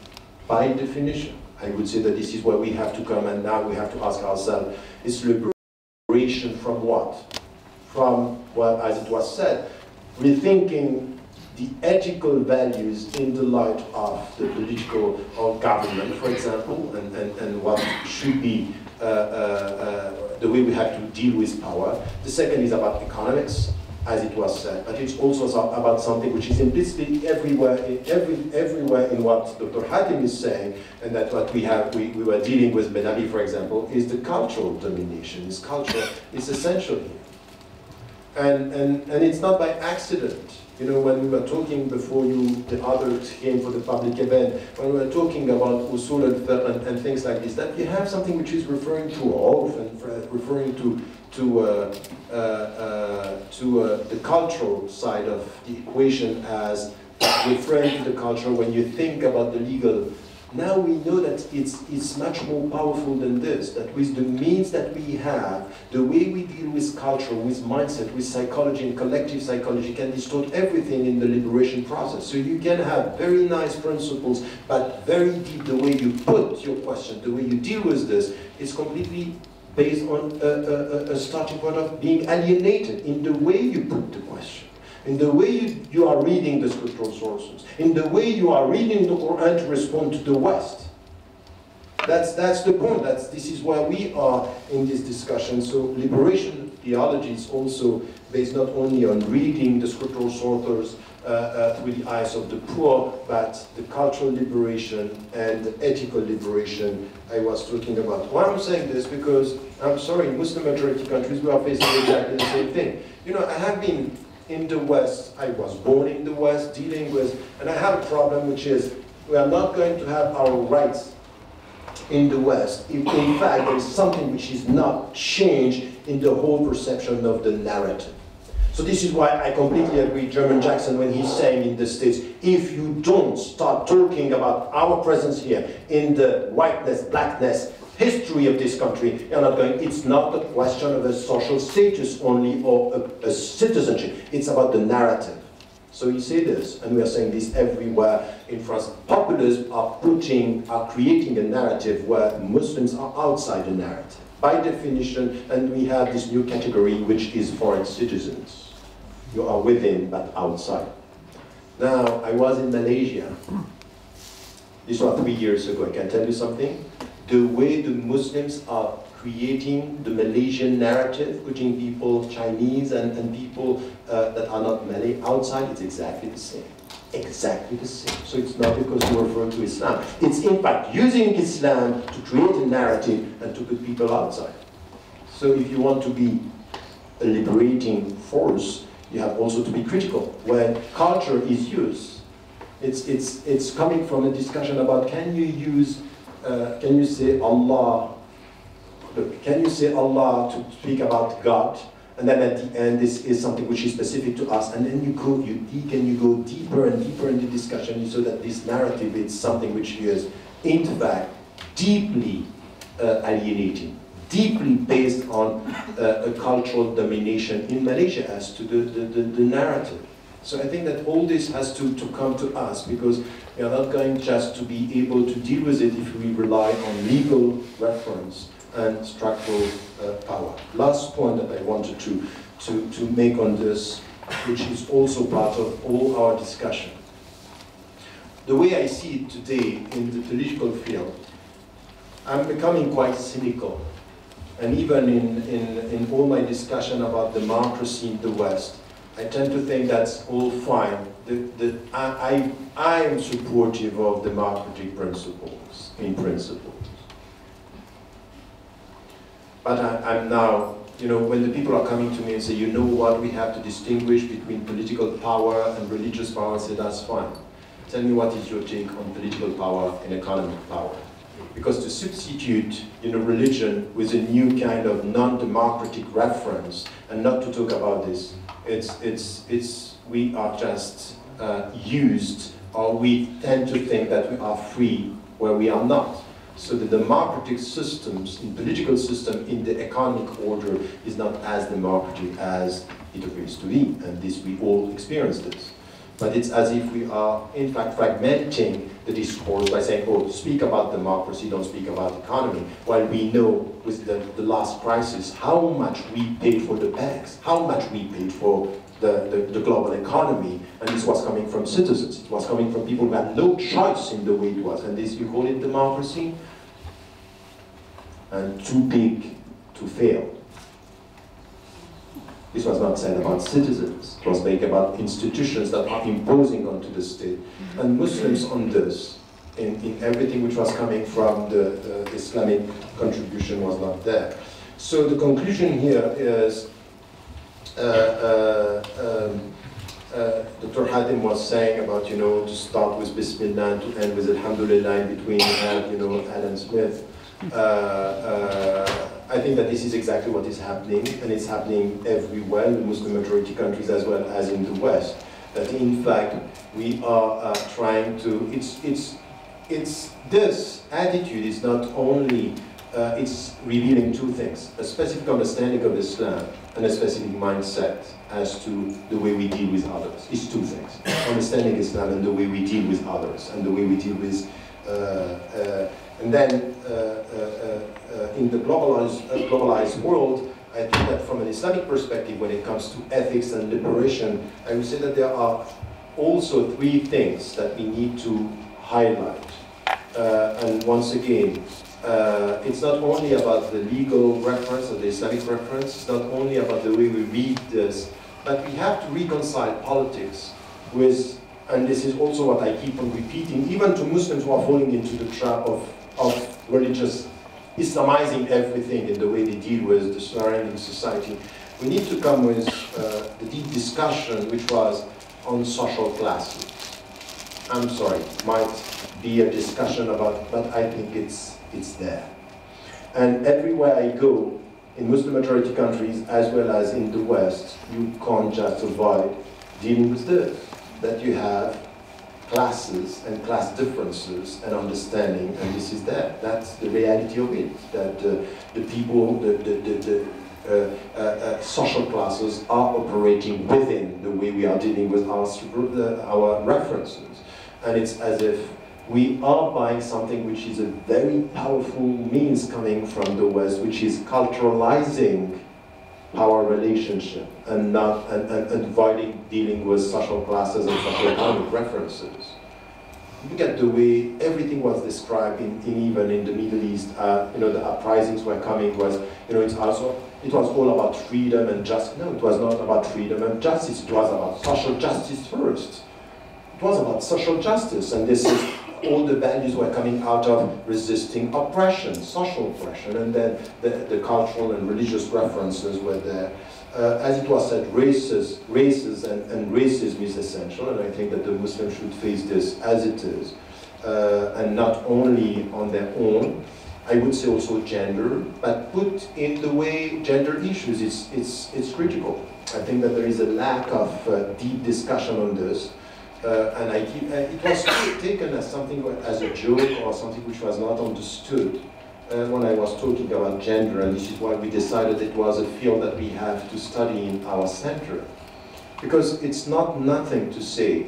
By definition. I would say that this is where we have to come, and now we have to ask ourselves, is liberation from what? From, well, as it was said, rethinking the ethical values in the light of the political or government, for example, and what should be the way we have to deal with power. The second is about economics, as it was said, but it's also about something which is implicitly everywhere in what Dr. Hatim is saying, and that what we were dealing with Ben Ali, for example, is the cultural domination. This culture is essential here. And it's not by accident. You know, when we were talking before the others came for the public event, when we were talking about usul al-fiqh and things like this, that you have something which is referring to urf and referring to the cultural side of the equation as referring to the culture when you think about the legal. Now we know that it's much more powerful than this, that with the means that we have, the way we deal with culture, with mindset, with psychology and collective psychology can distort everything in the liberation process. So you can have very nice principles, but very deep the way you put your question, the way you deal with this, is completely based on a starting point of being alienated in the way you put the question. In the way you are reading the scriptural sources, in the way you are reading the Quran to respond to the West. That's the point. This is where we are in this discussion. So liberation theology is also based not only on reading the scriptural sources through the eyes of the poor, but the cultural liberation and the ethical liberation I was talking about. Why I'm saying this? Because, I'm sorry, in Muslim majority countries we are facing exactly the same thing. You know, I have been in the West, I was born in the West, dealing with, and I have a problem which is, we are not going to have our rights in the West if in fact there is something which is not changed in the whole perception of the narrative. So this is why I completely agree with German Jackson when he's saying in the States, if you don't start talking about our presence here in the whiteness, blackness, history of this country, you're not going, it's not a question of a social status only or a citizenship, it's about the narrative. So you say this, and we are saying this everywhere in France. Populists are creating a narrative where Muslims are outside the narrative, by definition, and we have this new category which is foreign citizens. You are within, but outside. Now, I was in Malaysia. This was 3 years ago. I can tell you something. The way the Muslims are creating the Malaysian narrative, putting people, Chinese and people that are not Malay outside, it's exactly the same. Exactly the same. So it's not because you refer to Islam. It's in fact using Islam to create a narrative and to put people outside. So if you want to be a liberating force, you have also to be critical. When culture is used, it's coming from a discussion about can you say Allah? Can you say Allah to speak about God? And then at the end, this is something which is specific to us. And then you go deeper and deeper in the discussion, so that this narrative is something which is in fact, deeply alienating, deeply based on a cultural domination in Malaysia as to the narrative. So I think that all this has to come to us, because we are not going just to be able to deal with it if we rely on legal reference and structural power. Last point that I wanted to make on this, which is also part of all our discussion. The way I see it today in the political field, I'm becoming quite cynical. And even in all my discussion about democracy in the West, I tend to think that's all fine. I am supportive of democratic principles, in principle. But I'm now, you know, when the people are coming to me and say, you know what, we have to distinguish between political power and religious power, I say, that's fine. Tell me what is your take on political power and economic power. Because to substitute, you know, religion with a new kind of non-democratic reference and not to talk about this, we are just used, or we tend to think that we are free where we are not. So the democratic systems, in political system, in the economic order is not as democratic as it appears to be, and this we all experience this. But it's as if we are, in fact, fragmenting the discourse by saying, oh, speak about democracy, don't speak about economy, while we know with the last crisis how much we paid for the banks, how much we paid for the global economy, and this was coming from citizens, it was coming from people who had no choice in the way it was, and this you call it democracy? And too big to fail. This was not said about citizens, it was made about institutions that are imposing onto the state. And Muslims on this, in everything which was coming from the Islamic contribution was not there. So the conclusion here is, Dr. Hadim was saying about, you know, to start with Bismillah and to end with Alhamdulillah, in between you have, you know, Adam Smith. I think that this is exactly what is happening, and it's happening everywhere in Muslim majority countries as well as in the West. That in fact we are trying to. It's this attitude is not only it's revealing two things: a specific understanding of Islam and a specific mindset as to the way we deal with others. It's two things: understanding Islam and the way we deal with others, and the way we deal with. And then, in the globalized world, I think that from an Islamic perspective, when it comes to ethics and liberation, I would say that there are also three things that we need to highlight. And once again, it's not only about the legal reference or the Islamic reference, it's not only about the way we read this, but we have to reconcile politics with, and this is also what I keep on repeating, even to Muslims who are falling into the trap of religious Islamizing everything in the way they deal with the surrounding society. We need to come with the deep discussion which was on social classes. I'm sorry, might be a discussion about, but I think it's there. And everywhere I go, in Muslim majority countries as well as in the West, you can't just avoid dealing with this, that you have classes and class differences and understanding, and this is there. That's the reality of it, that the people, social classes are operating within the way we are dealing with our references. And it's as if we are buying something which is a very powerful means coming from the West, which is culturalizing our relationship and not and avoiding dealing with social classes and socioeconomic references. Look at the way everything was described even in the Middle East. You know, the uprisings were coming was, you know, it was all about freedom and justice. No, it was not about freedom and justice. It was about social justice first. It was about social justice, and this is all the values were coming out of resisting oppression, social oppression, and then the cultural and religious references were there. As it was said, races and racism is essential, and I think that the Muslims should face this as it is, and not only on their own. I would say also gender, but put in the way gender issues, it's critical. I think that there is a lack of deep discussion on this. and it was taken as something, as a joke or something which was not understood when I was talking about gender, and this is why we decided it was a field that we have to study in our center. Because it's not nothing to say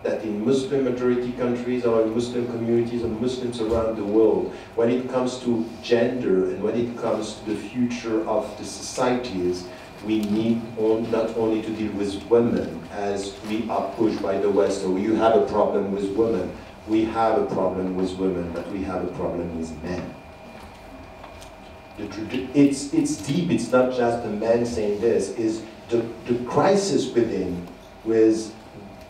that in Muslim majority countries or in Muslim communities or Muslims around the world, when it comes to gender and when it comes to the future of the societies, we need not only to deal with women as we are pushed by the West, or you have a problem with women. We have a problem with women, but we have a problem with men. It's deep, it's not just the man saying this, is the crisis within with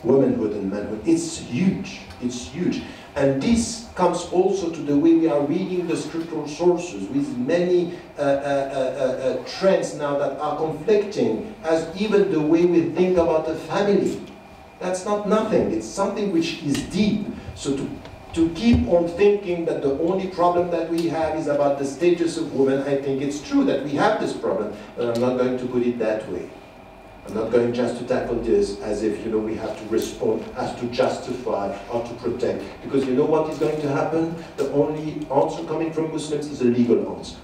womanhood and manhood. It's huge, it's huge. And this comes also to the way we are reading the scriptural sources, with many trends now that are conflicting, as even the way we think about the family. That's not nothing, it's something which is deep. So to keep on thinking that the only problem that we have is about the status of women, I think it's true that we have this problem, but I'm not going to put it that way. I'm not going just to tackle this as if, you know, we have to respond, as to justify or to protect. Because you know what is going to happen? The only answer coming from Muslims is a legal answer.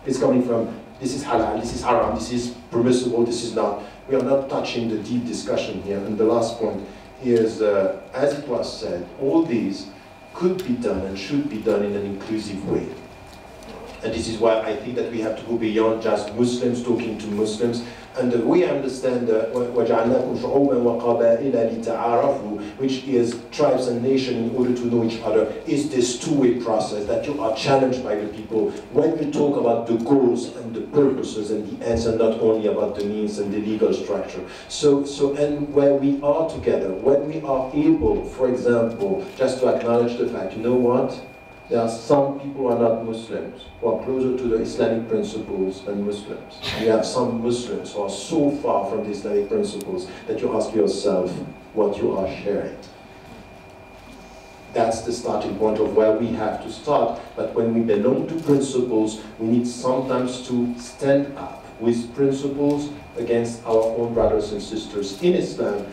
It's coming from, this is halal, this is haram, this is permissible, this is not. We are not touching the deep discussion here. And the last point is, as it was said, all these could be done and should be done in an inclusive way. And this is why I think that we have to go beyond just Muslims talking to Muslims. And the way I understand وَجَعَلْنَاكُمْ شُعُوبًا وَقَبَائِلَ لِتَعَارَفُوا, which is tribes and nations in order to know each other, is this two-way process that you are challenged by the people when you talk about the goals and the purposes and the ends, and not only about the means and the legal structure. And where we are together, when we are able, for example, just to acknowledge the fact, you know what? There are some people who are not Muslims, who are closer to the Islamic principles than Muslims. You have some Muslims who are so far from the Islamic principles that you ask yourself what you are sharing. That's the starting point of where we have to start. But when we belong to principles, we need sometimes to stand up with principles against our own brothers and sisters in Islam,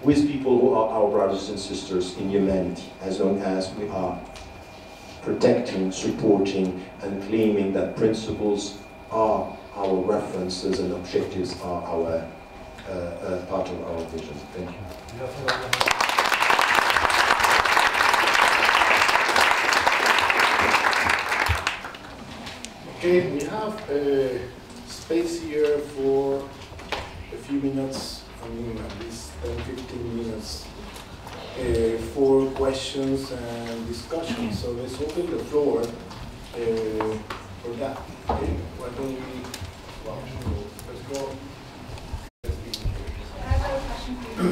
with people who are our brothers and sisters in humanity, as long as we are protecting, supporting, and claiming that principles are our references and objectives are our part of our vision. Thank you. Okay, we have space here for a few minutes, I mean at least 10-15 minutes. For questions and discussion. So let's open the floor for that. Okay, why don't we, well, let's go. I have a question for you.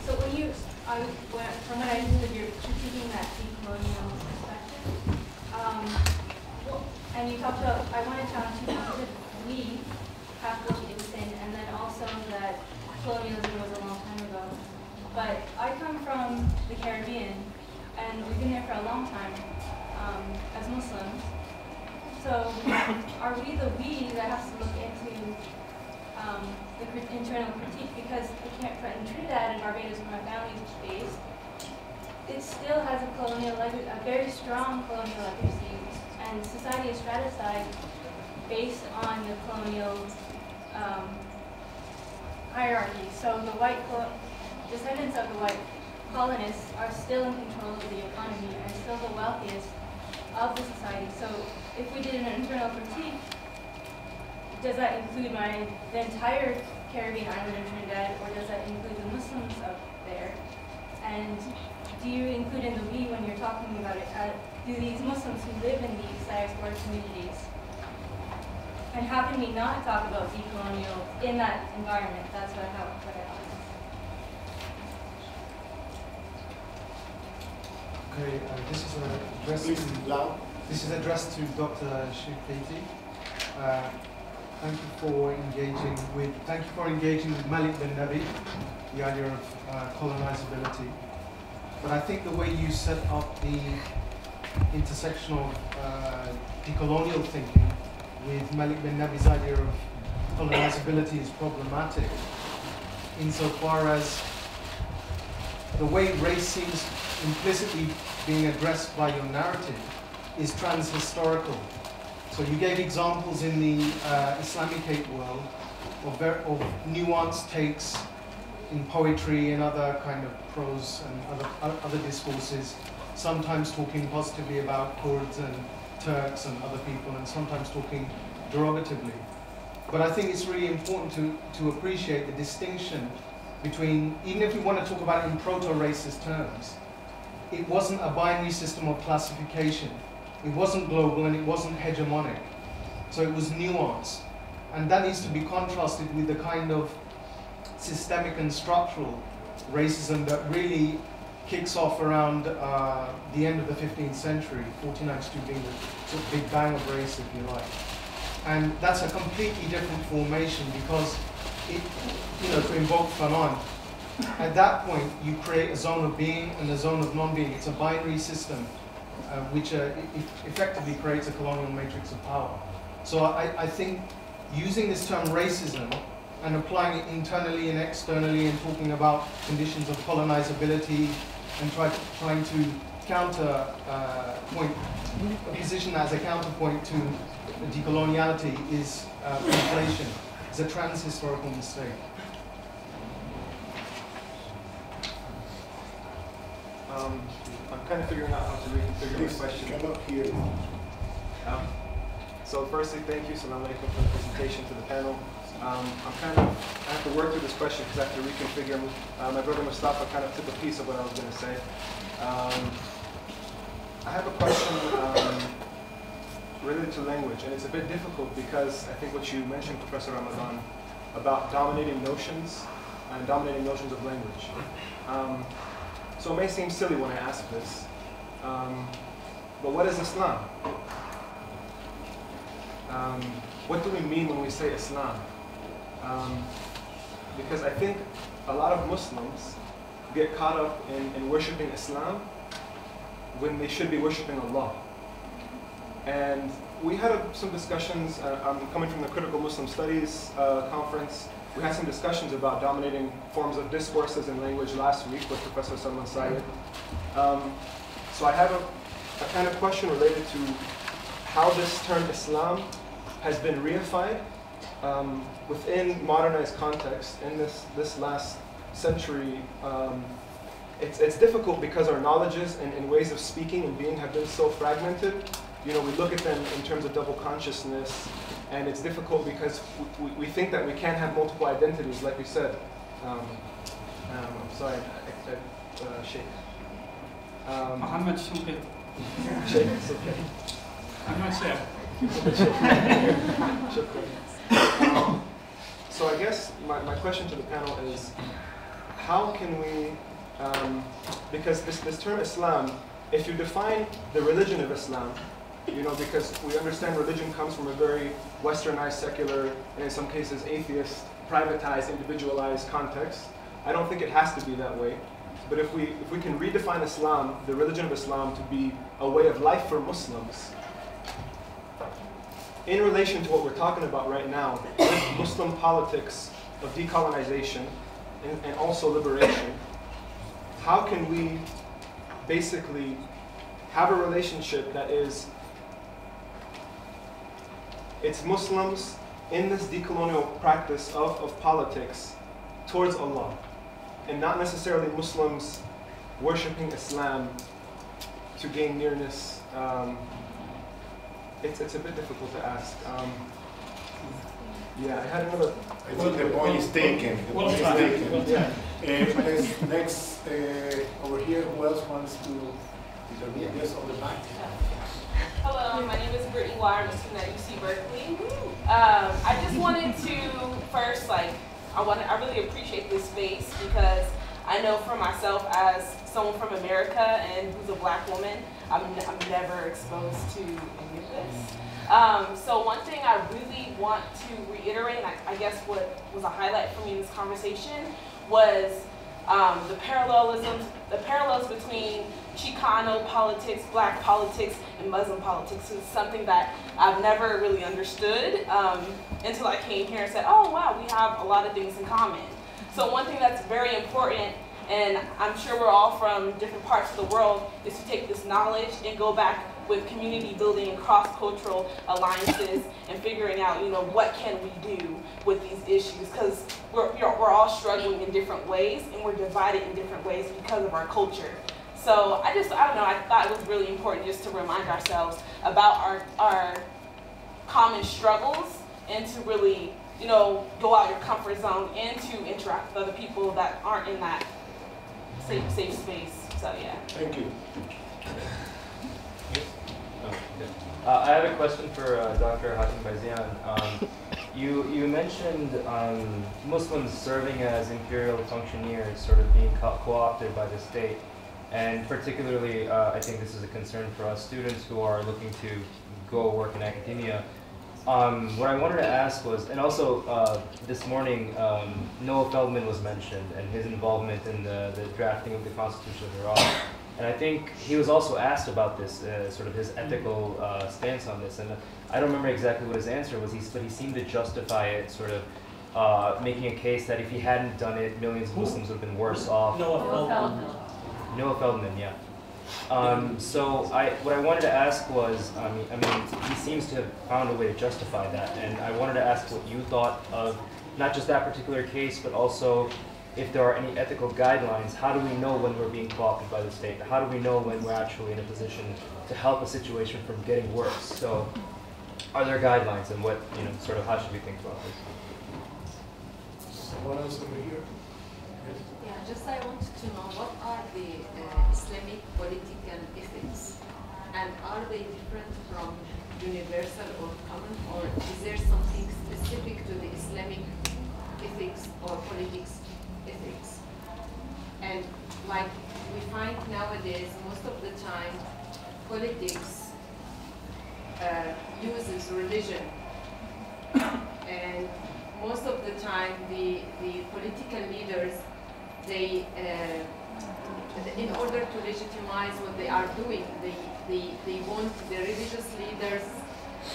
So when you, from what I understood, you're critiquing that De-Colonial perspective. And you talked about, I wanted to challenge you that we have what it was in, and then also that colonialism was a long time ago. But I come from the Caribbean, and we've been there for a long time as Muslims. So are we the we that has to look into the internal critique? Because in Trinidad and Barbados, where my family is based, it still has a colonial legacy, a very strong colonial legacy, and society is stratified based on the colonial hierarchy. So the white descendants of the white colonists are still in control of the economy and still the wealthiest of the society. So if we did an internal critique, does that include the entire Caribbean island of Trinidad, or does that include the Muslims up there? And do you include in the we when you're talking about it, do these Muslims who live in these diaspora communities, and how can we not talk about De-Colonial in that environment? That's what I asked. Okay, this is addressed to Dr. Shukati. Thank you for engaging with Malik bin Nabi, the idea of colonizability. But I think the way you set up the intersectional decolonial thinking with Malik bin Nabi's idea of colonizability is problematic, insofar as the way race seems implicitly being addressed by your narrative is transhistorical. So you gave examples in the Islamic hate world of nuanced takes in poetry and other kind of prose and other discourses, sometimes talking positively about Kurds and Turks and other people, and sometimes talking derogatively. But I think it's really important to appreciate the distinction between, even if we want to talk about it in proto-racist terms, it wasn't a binary system of classification. It wasn't global and it wasn't hegemonic. So it was nuanced. And that needs to be contrasted with the kind of systemic and structural racism that really kicks off around the end of the 15th century, 1492 being the sort of big bang of race, if you like. And that's a completely different formation because, to invoke Fanon, at that point you create a zone of being and a zone of non-being. It's a binary system which effectively creates a colonial matrix of power. So I think using this term racism and applying it internally and externally and talking about conditions of colonizability and trying to position that as a counterpoint to decoloniality is inflation. It's a trans-historical mistake. I'm kind of figuring out how to reconfigure my question. Come up here. So firstly, thank you, Salam Alaikum, for the presentation to the panel. I have to work through this question because I have to reconfigure. My brother Mustafa kind of took a piece of what I was going to say. I have a question related to language, and it's a bit difficult because I think what you mentioned, Professor Ramadan, about dominating notions and dominating notions of language. So it may seem silly when I ask this, but what is Islam? What do we mean when we say Islam? Because I think a lot of Muslims get caught up in worshiping Islam when they should be worshiping Allah. And we had some discussions, I'm coming from the Critical Muslim Studies conference. We had some discussions about dominating forms of discourses in language last week with Professor Salman Syed. So I have a kind of question related to how this term Islam has been reified within modernized context in this last century. It's difficult because our knowledges and ways of speaking and being have been so fragmented. We look at them in terms of double consciousness, and it's difficult because we think that we can't have multiple identities, like we said. I'm sorry, Sheikh. Muhammad Shumkit. Sheikh, it's okay. I'm not sure. So I guess my question to the panel is, how can we, because this term Islam, if you define the religion of Islam, because we understand religion comes from a very westernized, secular, and in some cases atheist, privatized, individualized context. I don't think it has to be that way. But if we can redefine Islam, the religion of Islam, to be a way of life for Muslims, in relation to what we're talking about right now, with Muslim politics of decolonization and also liberation, how can we basically have a relationship that is, it's Muslims in this decolonial practice of politics towards Allah, and not necessarily Muslims worshiping Islam to gain nearness. It's a bit difficult to ask. Yeah, I had another. I think the point is taken. The point is taken. Next, over here, who else wants to intervene? Yes, on the back. Hello, my name is Brittany Wire, I'm a student at UC Berkeley. I just wanted to first, I really appreciate this space because I know for myself as someone from America and who's a black woman, I'm never exposed to any of this. So one thing I really want to reiterate, and I guess what was a highlight for me in this conversation, was the parallels between Chicano politics, black politics, and Muslim politics is something that I've never really understood until I came here and said, oh wow, we have a lot of things in common. So one thing that's very important and I'm sure we're all from different parts of the world, is to take this knowledge and go back with community building and cross-cultural alliances and figuring out, you know, what can we do with these issues, because we're all struggling in different ways and we're divided in different ways because of our culture. So I don't know, I thought it was really important just to remind ourselves about our common struggles and to really, you know, go out your comfort zone and to interact with other people that aren't in that safe space. So yeah. Thank you. I have a question for Dr. Hatim Baizian. You mentioned Muslims serving as imperial functionaries, sort of being co-opted by the state, and particularly, I think this is a concern for us students who are looking to go work in academia. What I wanted to ask was, and also this morning, Noah Feldman was mentioned and his involvement in the drafting of the Constitution of Iraq. And I think he was also asked about this, sort of his ethical stance on this. And I don't remember exactly what his answer was, but he seemed to justify it, sort of making a case that if he hadn't done it, millions of Muslims would have been worse off. Noah Feldman. Noah Feldman, yeah. So what I wanted to ask was, I mean, he seems to have found a way to justify that. And I wanted to ask what you thought of not just that particular case, but also if there are any ethical guidelines. How do we know when we're being co-opted by the state? How do we know when we're actually in a position to help a situation from getting worse? So are there guidelines, and what, you know, sort of how should we think about this? Someone else over here? Yeah, just I wanted to know what are the Islamic political ethics, and are they different from universal or common, or is there something specific to the Islamic ethics or politics ethics? And like we find nowadays, most of the time, politics uses religion, and most of the time the political leaders, they in order to legitimize what they are doing, they want the religious leaders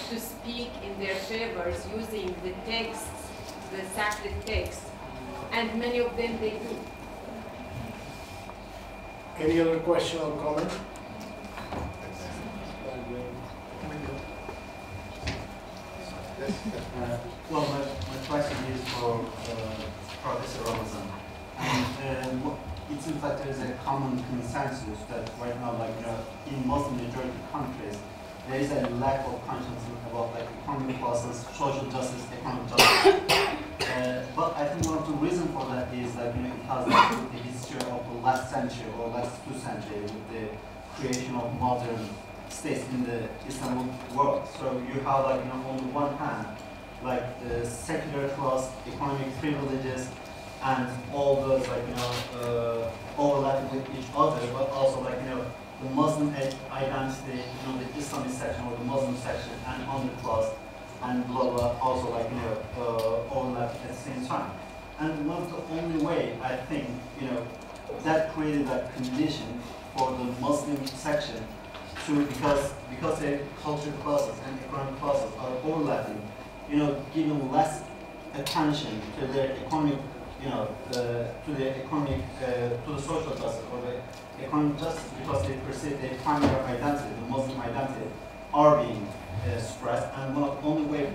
to speak in their favors using the texts, the sacred texts, and many of them they do. Any other question or comment? Well, my question is for Professor Ramazan. It seems like there is a common consensus that right now, like in Muslim majority countries, there is a lack of consciousness about like economic losses, social justice, economic justice. But I think one of the reasons for that is that it has like with the history of the last century or last 2 centuries with the creation of modern states in the Islamic world. So you have like on the one hand, like the secular class, economic privileges, and all those like overlapping with each other, but also like the Muslim identity, the Islamic section or the Muslim section, and underclass and blah blah, also like overlap at the same time. And one of the only way I think that created that condition for the Muslim section to because their cultural classes and economic classes are overlapping, giving less attention to their economic, to the social justice or the economic justice, because they perceive their primary identity, the Muslim identity, are being stressed, and one of the only way,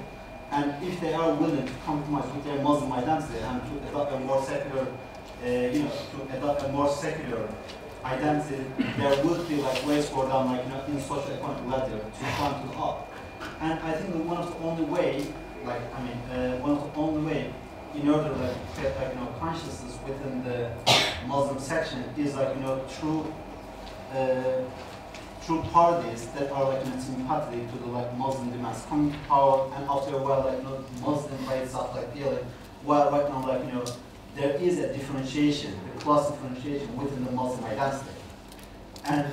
and if they are willing to compromise with their Muslim identity and to adopt a more secular, identity, there would be like ways for them, like in social economic ladder to climb to the top. And I think that one of the only way, one of the only way in order to create consciousness within the Muslim section is through parties that are sympathetic to the Muslim demands coming to power, and after a while Muslim by itself feeling well right now there is a differentiation, a class differentiation within the Muslim identity and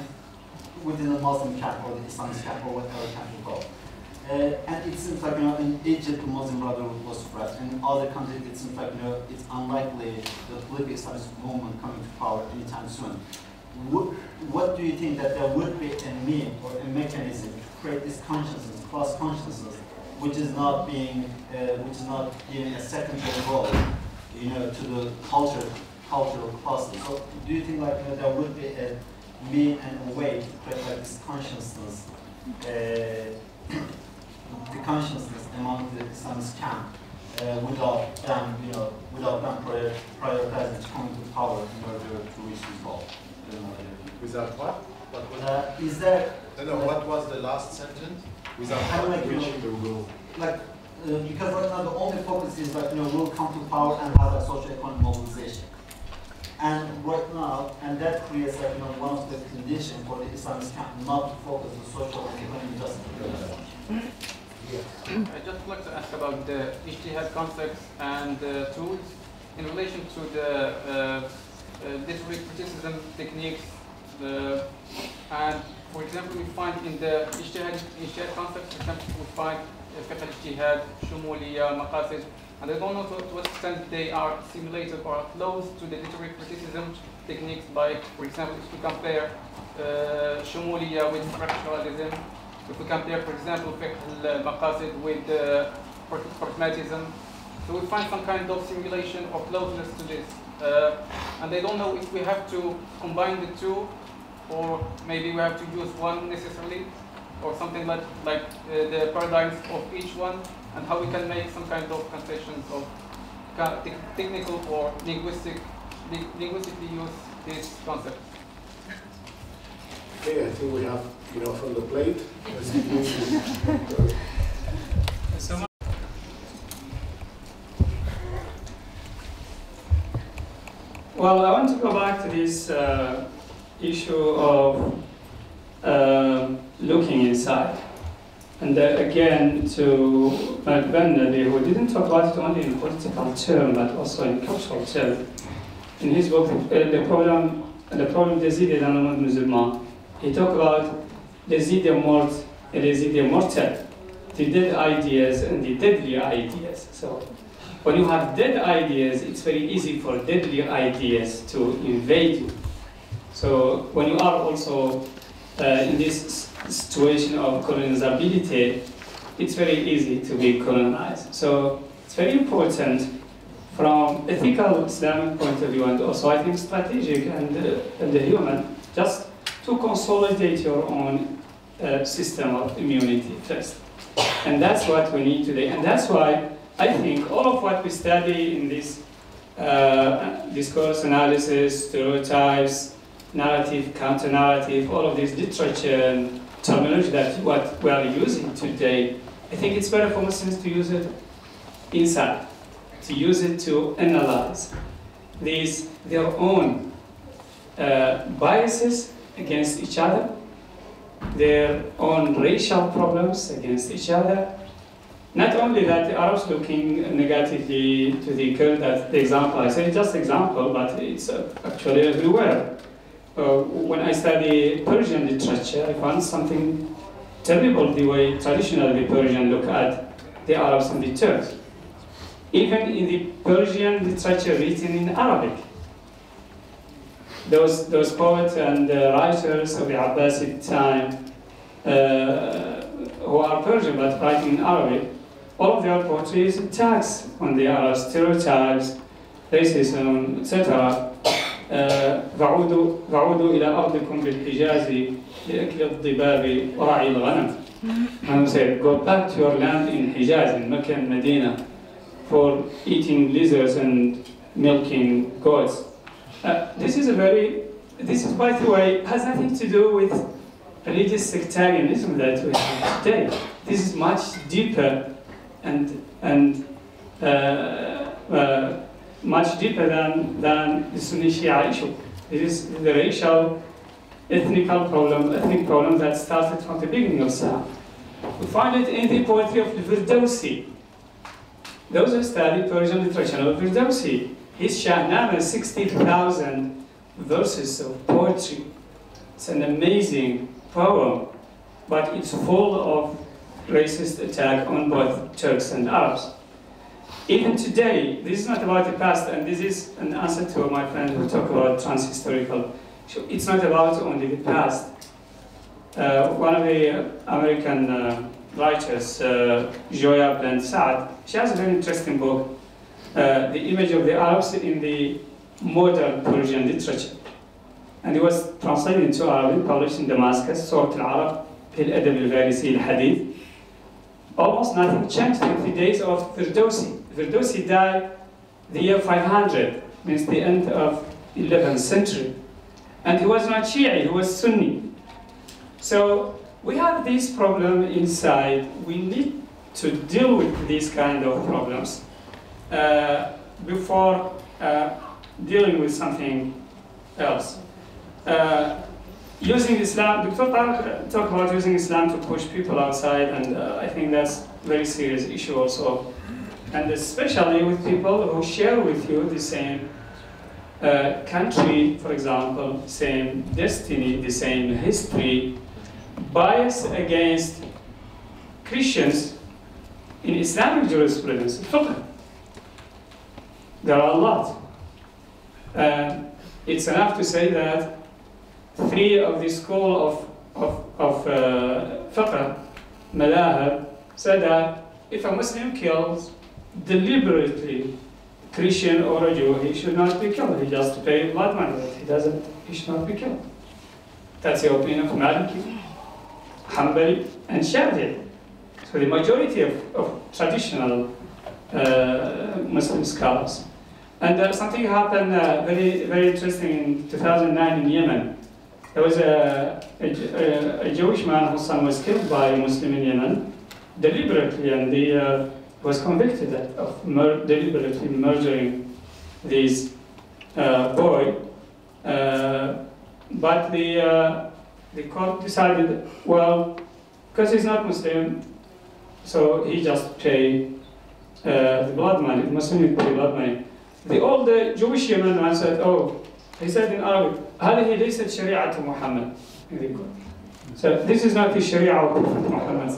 within the Muslim camp or the Islamic camp or whatever camp you call. And it seems like in Egypt the Muslim Brotherhood was suppressed. In other countries it seems like it's unlikely the political Islamist movement coming to power anytime soon. What do you think that there would be a mean or a mechanism to create this consciousness, class consciousness, which is not giving a secondary role, to the culture cultural clusters. So do you think like there would be a mean and a way to create like this consciousness, the consciousness among the Islamist camp without them, without them prioritizing to come to power in order to reach this goal? Without what? What was is there? No, what was the last sentence? Without like, reaching the rule. Like, because right now the only focus is like, we'll come to power and have a socio-economic mobilization. And right now, and that creates like, one of the conditions for the Islamist camp not to focus on social and economic justice. I'd just like to ask about the ijtihad concepts and tools in relation to the literary criticism techniques. And for example, we find in the ijtihad concepts, for example, we find fiqh al-ijtihad, shumuliyya, maqasid, and I don't know to what extent they are simulated or close to the literary criticism techniques. Like, for example, if we compare shumuliyya with structuralism, if we compare, for example, fiqh al-maqasid with pragmatism, so we find some kind of simulation or closeness to this. And I don't know if we have to combine the two, or maybe we have to use one necessarily, or something like the paradigms of each one, and how we can make some kind of concessions of technical or linguistically use these concepts. Okay, I think we have, from the plate. Well, I want to go back to this issue of looking inside. And again, to Malik Ben-Nabi, who didn't talk about it only in political terms, but also in cultural terms. In his book, the problem des idées dans le monde musulman, he talked about les idées mortes et les idées mortelles, the dead ideas and the deadly ideas. So when you have dead ideas, it's very easy for deadly ideas to invade you. So when you are also in this situation of colonizability, it's very easy to be colonized. So it's very important from ethical Islamic point of view, and also I think strategic and the human, just to consolidate your own system of immunity first. And that's what we need today. And that's why I think all of what we study in this discourse analysis, stereotypes, narrative, counter-narrative, all of this literature and terminology that what we are using today, I think it's better for Muslims to use it inside, to use it to analyze their own biases against each other, their own racial problems against each other. Not only that, the Arabs looking negatively to the Kurd, that the example, I say just example, but it's actually everywhere. When I study Persian literature, I found something terrible the way traditionally the Persian look at the Arabs and the Turks. Even in the Persian literature written in Arabic, those poets and writers of the Abbasid time who are Persian but writing in Arabic, all of their poetry is attacks on the Arabs, stereotypes, racism, etc. فعودوا إلى أرضكم بالحجاز لأكل الضباب ورعي الغنم. And say, go back to your land in Hijaz, in Mecca and Medina, for eating lizards and milking goats. This is, by the way, has nothing to do with religious sectarianism that we have today. This is much deeper and much deeper than the Sunni Shia issue. It is the racial, ethnic problem that started from the beginning of Islam. We find it in the poetry of Firdawsi. Those who study Persian literature of Firdawsi, his Shahnameh is 60,000 verses of poetry. It's an amazing poem, but it's full of racist attack on both Turks and Arabs. Even today, this is not about the past, and this is an answer to my friend who talked about transhistorical. It's not about only the past. One of the American writers, Joya Ben Saad, she has a very interesting book, The Image of the Arabs in the modern Persian literature. And it was translated into Arabic, published in Damascus, Surat al-Arab, Fil Adab al-Farisi al-Hadith. Almost nothing changed in the days of Firdausi. Firdausi died the year 500, means the end of 11th century. And he was not Shia, he was Sunni. So we have this problem inside. We need to deal with these kind of problems before dealing with something else. Using Islam, Dr. Tariq talked about using Islam to push people outside, and I think that's a very serious issue also. And especially with people who share with you the same country, for example, same destiny, the same history. Bias against Christians in Islamic jurisprudence, there are a lot. It's enough to say that 3 of the school of fiqh, madhahib, said that if a Muslim kills deliberately Christian or a Jew, he should not be killed. He just pay blood money, but he should not be killed. That's the opinion of Maliki, Hanbali, and Shafi'i. So the majority of traditional Muslim scholars. And something happened very, very interesting in 2009 in Yemen. There was a Jewish man whose son was killed by a Muslim in Yemen deliberately, and he was convicted of deliberately murdering this boy. But the court decided, well, because he's not Muslim, so he just paid the blood money, the Muslim pay blood money. The old Jewish Yemen man said, oh, he said in Arabic, هذه ليست شريعة محمد. So this is not the Sharia of Prophet Muhammad.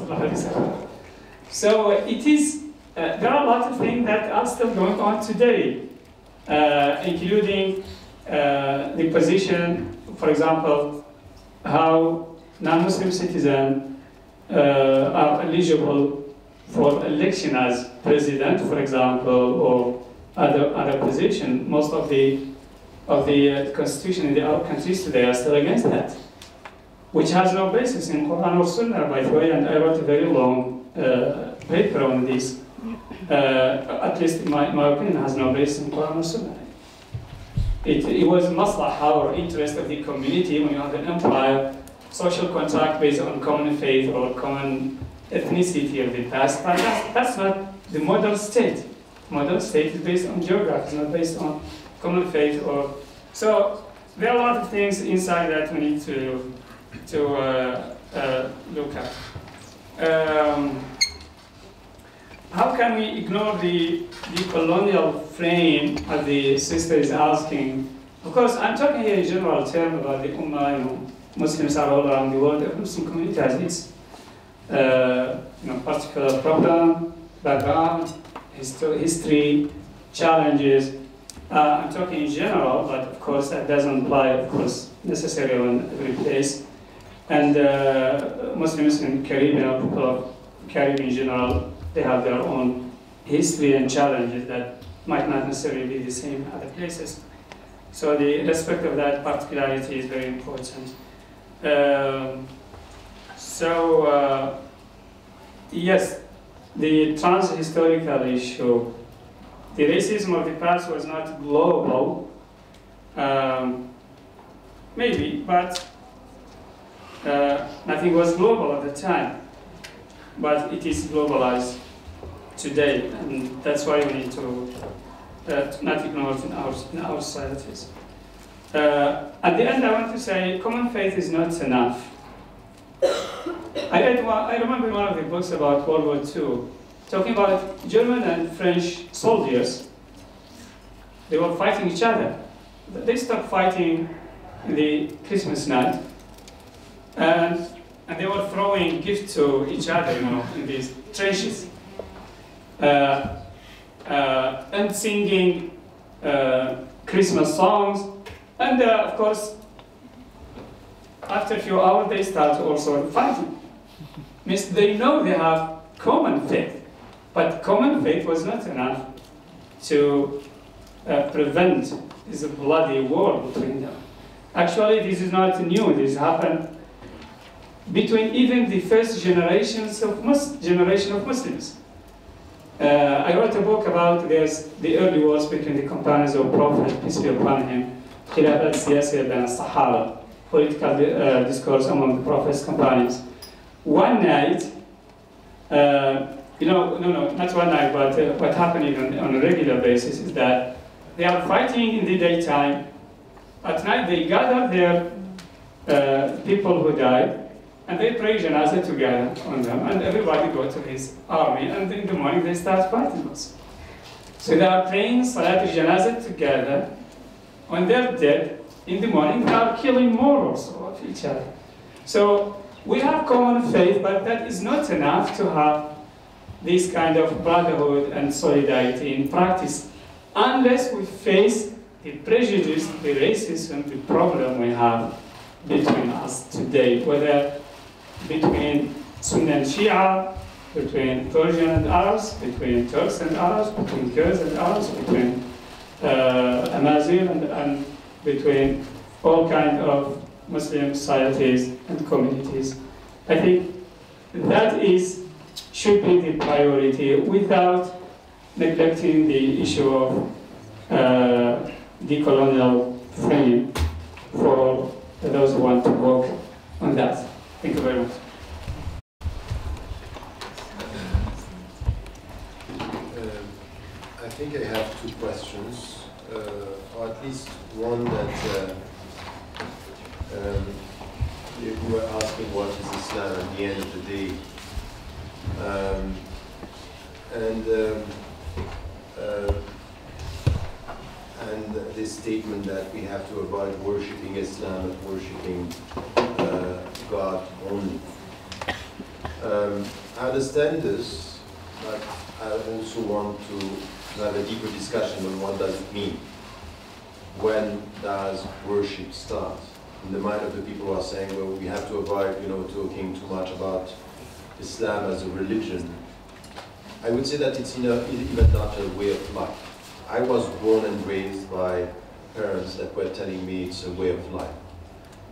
So it is, there are a lot of things that are still going on today, including the position, for example, how non-Muslim citizens are eligible for election as president, for example, or other position. Most of the constitution in the Arab countries today are still against that, which has no basis in Quran or Sunnah, by the way, and I wrote a very long paper on this. At least in my opinion, has no basis in Quran or Sunnah. It was maslahah or interest of the community when you have an empire, social contract based on common faith or common ethnicity of the past, but that's not the modern state. Modern state is based on geography, it's not based on common faith. So there are a lot of things inside that we need to look at. How can we ignore the colonial frame, as the sister is asking? Of course, I'm talking here in general terms about the Ummah. Muslims are all around the world. The Muslim community has its particular problem, background, history, challenges. I'm talking in general, but of course that doesn't apply, of course, necessarily on every place. And Muslims in the Caribbean, or people of Caribbean in general, they have their own history and challenges that might not necessarily be the same in other places. So the respect of that particularity is very important. Yes, the trans-historical issue, the racism of the past was not global, maybe, but nothing was global at the time. But it is globalized today, and that's why we need to not ignore it in our societies. At the end, I want to say common faith is not enough. I remember one of the books about World War II, talking about German and French soldiers. They were fighting each other. They stopped fighting in the Christmas night, and they were throwing gifts to each other, in these trenches, and singing Christmas songs. And of course, after a few hours, they start also fighting. Means they know they have common faith, but common faith was not enough to prevent this bloody war between them. Actually, this is not new. This happened between even the first generation of Muslims. I wrote a book about this, the early wars between the companions of Prophet, peace be upon him, خلافات سياسية بين الصحابة, political discourse among the Prophet's companions. One night, not one night, but what happened even on a regular basis is that they are fighting in the daytime. At night they gather their people who died, and they pray janazah together on them, and everybody go to his army, and in the morning they start fighting us. So they are praying salat al-janazah together. When they're dead, in the morning they are killing more also of each other. So we have common faith, but that is not enough to have this kind of brotherhood and solidarity in practice, unless we face the prejudice, the racism, the problem we have between us today, whether between Sunni and Shia, between Persian and Arabs, between Turks and Arabs, between Kurds and Arabs, between Amazigh and between all kinds of Muslim societies and communities. I think that should be the priority without neglecting the issue of de-colonial frame for those who want to work on that. Thank you very much. I think I have two questions, or at least one that you were asking what is Islam at the end of the day. And this statement that we have to avoid worshipping Islam and worshipping God only. I understand this, but I also want to have a deeper discussion on what does it mean. When does worship start? In the mind of the people who are saying, well, we have to avoid, talking too much about Islam as a religion. I would say that it's even not a way of life. I was born and raised by parents that were telling me it's a way of life.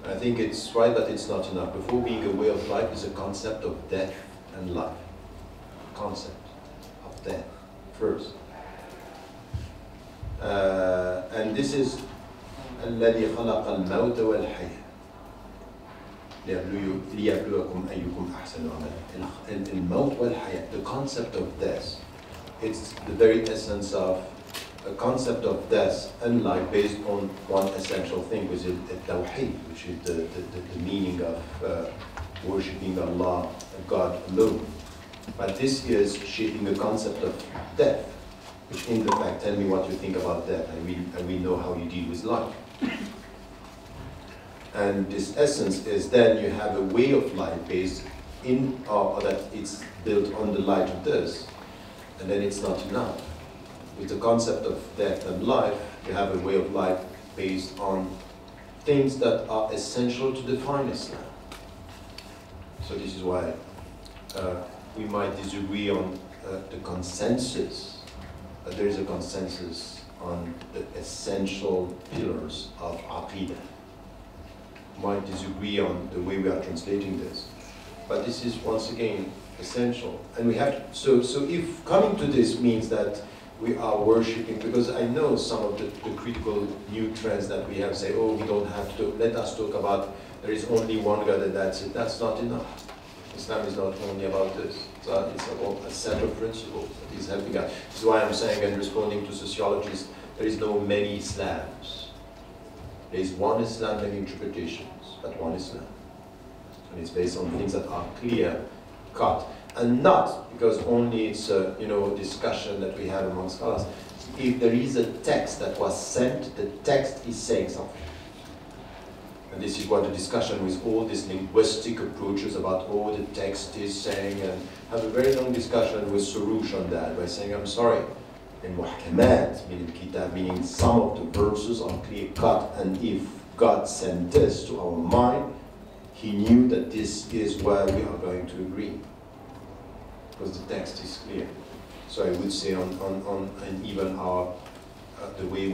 I think it's right, but it's not enough. Before being a way of life is a concept of death and life. Concept of death first. And this is الذي خلق الموت والحياة ليبلوكم أيكم أحسن عملا. الموت والحياة, the concept of death, it's the very essence of a concept of death and life based on one essential thing, which is tawheed, which is the meaning of worshipping Allah, God alone. But this is shaping a concept of death, which in the fact, tell me what you think about death, and we know how you deal with life. And this essence is then you have a way of life based in, or that it's built on the light of this, and then it's not enough. With the concept of death and life, you have a way of life based on things that are essential to define Islam. So this is why we might disagree on the consensus, but there is a consensus on the essential pillars of Aqidah. Might disagree on the way we are translating this, but this is once again essential. And we have to, so if coming to this means that we are worshipping, because I know some of the critical new trends that we have say, oh, we don't have to, let us talk about there is only one God and that's it. That's not enough. Islam is not only about this. It's about a set of principles that is helping us. This is why I'm saying, and responding to sociologists, there is no many Islams. There is one Islam, many interpretations, but one Islam. And it's based on things that are clear cut. And not because only it's a discussion that we have among scholars. If there is a text that was sent, the text is saying something. And this is what the discussion with all these linguistic approaches about all the text is saying, and have a very long discussion with Surush on that by saying, I'm sorry, in muhkamat, meaning kitab, meaning some of the verses are clear cut, and if God sent this to our mind, He knew that this is where we are going to agree. Because the text is clear. So I would say on and even our the way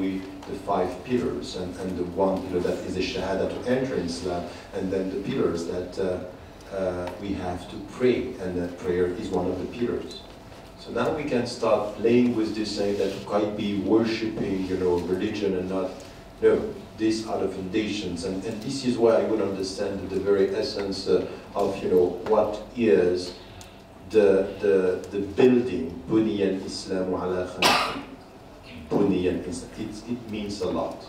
the 5 pillars, and the one pillar that is the Shahada to enter in Islam, and then the pillars that we have to pray, and that prayer is one of the pillars. So now we can start playing with this, saying that you can't be worshipping, religion and not. No, these are the foundations, and this is where I would understand the very essence of, what is the building. Buniya al-Islamu ala khamsin. Buniya al-Islam. It means a lot.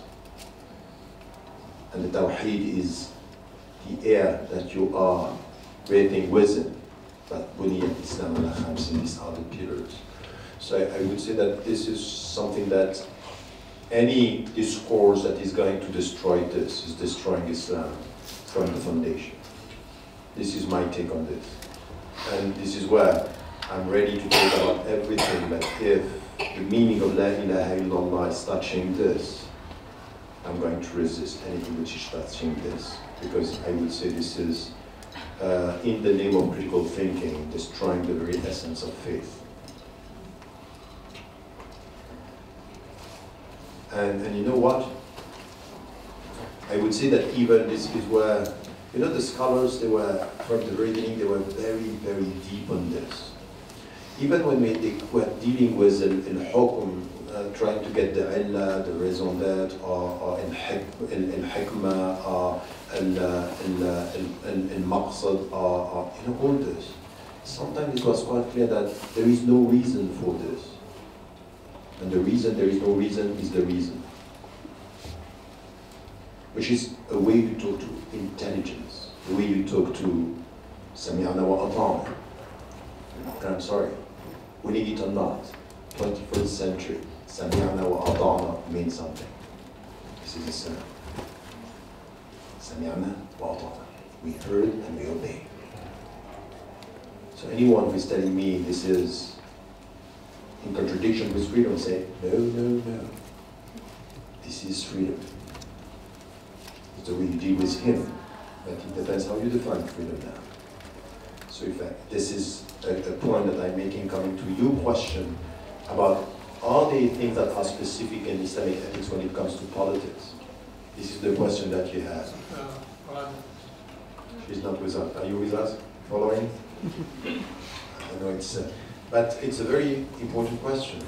And the Tawheed is the air that you are breathing within. But Buniya al-Islam ala khamsin, these are the pillars. So I would say that this is something that any discourse that is going to destroy this is destroying Islam from the foundation. This is my take on this. And this is where I'm ready to talk about everything, but if the meaning of La ilaha illallah is touching this, I'm going to resist anything which is touching this, because I would say this is, in the name of critical thinking, destroying the very essence of faith. And you know what? I would say that even this is where, the scholars, they were, from the very beginning, they were very, very deep on this. Even when they were dealing with al-hukm, trying to get the illah, the raison d'etre, or al-hikmah, or al-maqsad, or all this. Sometimes it was quite clear that there is no reason for this. And the reason there is no reason is the reason. Which is a way you talk to intelligence, the way you talk to Sami'ana wa ata'na. And I'm sorry, winning it or not, 21st century, Sami'ana wa ata'na means something. This is Islam. Sami'ana wa ata'na. We heard and we obey. So anyone who is telling me this is in contradiction with freedom, say, no, no, no. This is freedom. It's the way you deal with him. But it depends how you define freedom now. So in fact, this is a point that I'm making coming to your question about, are there things that are specific in Islamic ethics when it comes to politics? This is the question that you have. She's not with us. Are you with us? Following? I know it's... but it's a very important question,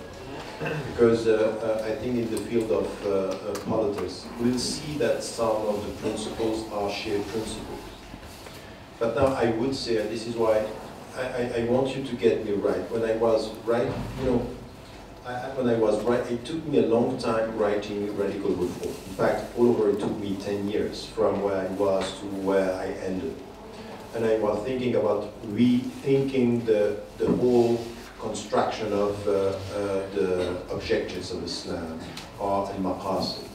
because I think in the field of politics, we'll see that some of the principles are shared principles. But now I would say, and this is why I want you to get me right. When I was right, when I was right, it took me a long time writing radical reform. In fact, all over it took me 10 years from where I was to where I ended. And I was thinking about rethinking the whole construction of the objectives of Islam, or al-maqasid.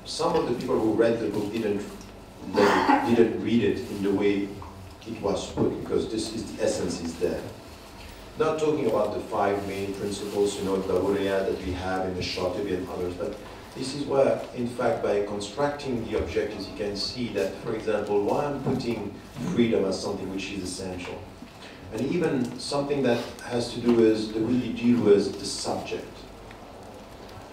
Some of the people who read the book didn't read it in the way it was put, because this is the essence is there. Not talking about the 5 main principles, the Daruriyat that we have in the Shatibi and others, but this is where, in fact, by constructing the objectives, you can see that, for example, why I'm putting freedom as something which is essential. And even something that has to do with the way you deal with the subject.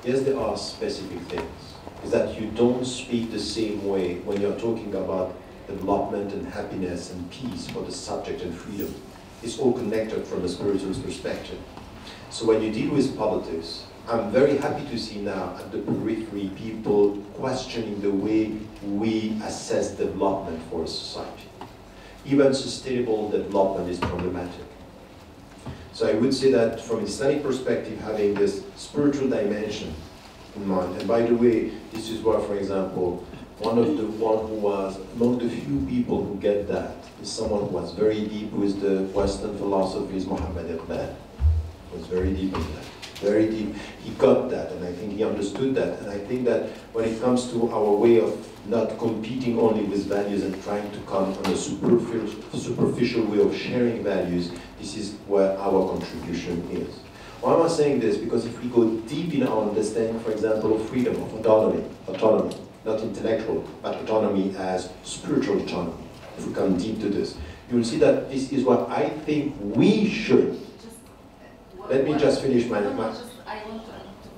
Yes, there are specific things. Is that you don't speak the same way when you're talking about development and happiness and peace for the subject and freedom. It's all connected from a spiritual perspective. So when you deal with politics, I'm very happy to see now at the periphery people questioning the way we assess development for a society. Even sustainable development is problematic. So I would say that from an Islamic perspective, having this spiritual dimension in mind, and by the way, this is where, for example, one who was among the few people who get that is someone who was very deep with the Western philosophies, Muhammad Iqbal. Was very deep in that. Very deep. He got that, and I think he understood that. And I think that when it comes to our way of not competing only with values and trying to come on a superficial way of sharing values, this is where our contribution is. Why am I saying this? Because if we go deep in our understanding, for example, of freedom, of autonomy, not intellectual, but autonomy as spiritual autonomy, if we come deep to this, you will see that this is what I think we should. Let me just finish my... I want to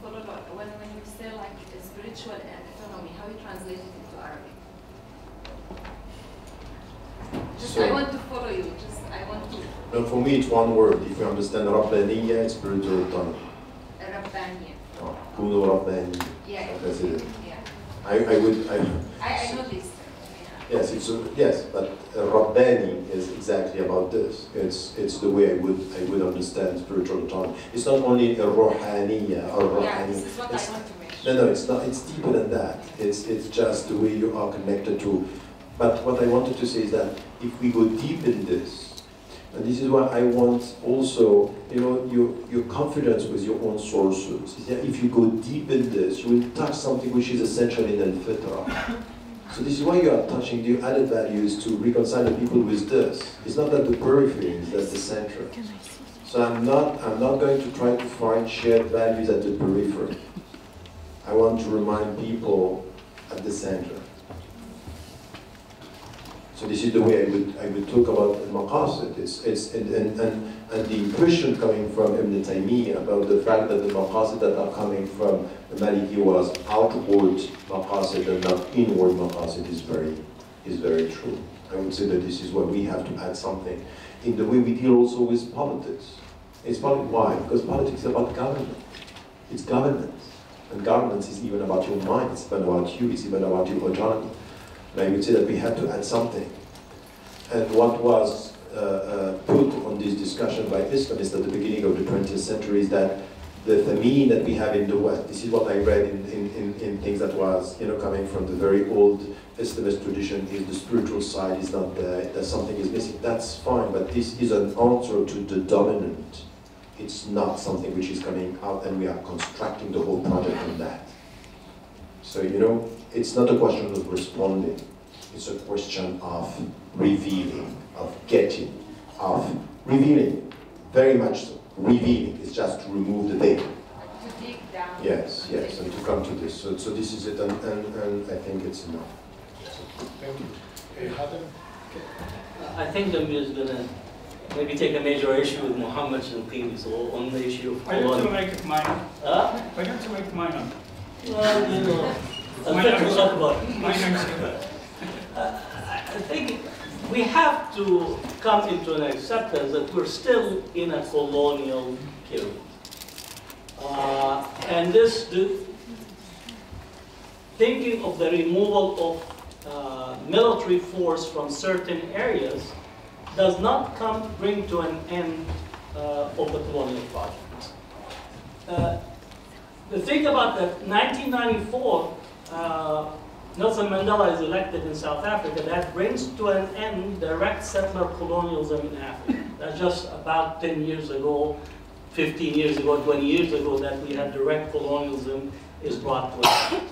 follow up. When you say spiritual and autonomy, how you translate it into Arabic? Just, I want to follow you. Just, I want to. No, for me, it's one word. If you understand Rabbaniya, it's spiritual autonomy. Rabbaniya. Kunu Rabbani. Yeah. That's it. Yeah. I know this. Yes, yes, but Rabbani is exactly about this. It's the way I would understand spiritual autonomy. It's not only a Rohaniya or Rohani. Yeah, this is what I want to mention. No, it's not. It's deeper than that. It's just the way you are connected to. But what I wanted to say is that if we go deep in this, and this is why I want also, you know, your confidence with your own sources. Is that if you go deep in this, you will touch something which is essential in al-fitra. So this is why you are touching the added values to reconcile the people with this. It's not that the periphery is that the center. So I'm not going to try to find shared values at the periphery. I want to remind people at the center. So this is the way I would talk about al-maqasid. And the impression coming from Ibn Taymiyyah about the fact that the maqasid that are coming from the Maliki was outward maqasid and not inward maqasid is very true. I would say that this is where we have to add something in the way we deal also with politics. It's why? Because politics is about government. It's governance. And governance is even about your mind. It's even about you. It's even about your autonomy. And I would say that we have to add something. And what was put on this discussion by Islamists at the beginning of the 20th century is that the famine that we have in the West, this is what I read in things that was, you know, coming from the very old Islamist tradition, is the spiritual side is not there, that something is missing. That's fine, but this is an answer to the dominant. It's not something which is coming out and we are constructing the whole project on that. So, you know, it's not a question of responding. It's a question of revealing, of getting, of revealing. Very much so. Revealing is just to remove the veil. To dig down. Yes, yes, and to come to this. So this is it, and I think it's enough. So, thank you. Hatem? I think the Amir is going to maybe take a major issue with Muhammad's and so on the issue of Why don't you make it minor? Why don't you make it minor? Well, you know, I'll talk about it. I think we have to come into an acceptance that we're still in a colonial period. And thinking of the removal of military force from certain areas does not bring to an end of the colonial project. The thing about that, 1994, Nelson Mandela is elected in South Africa. That brings to an end direct settler colonialism in Africa. That's just about 10 years ago, 15 years ago, 20 years ago that we had direct colonialism is brought to an end.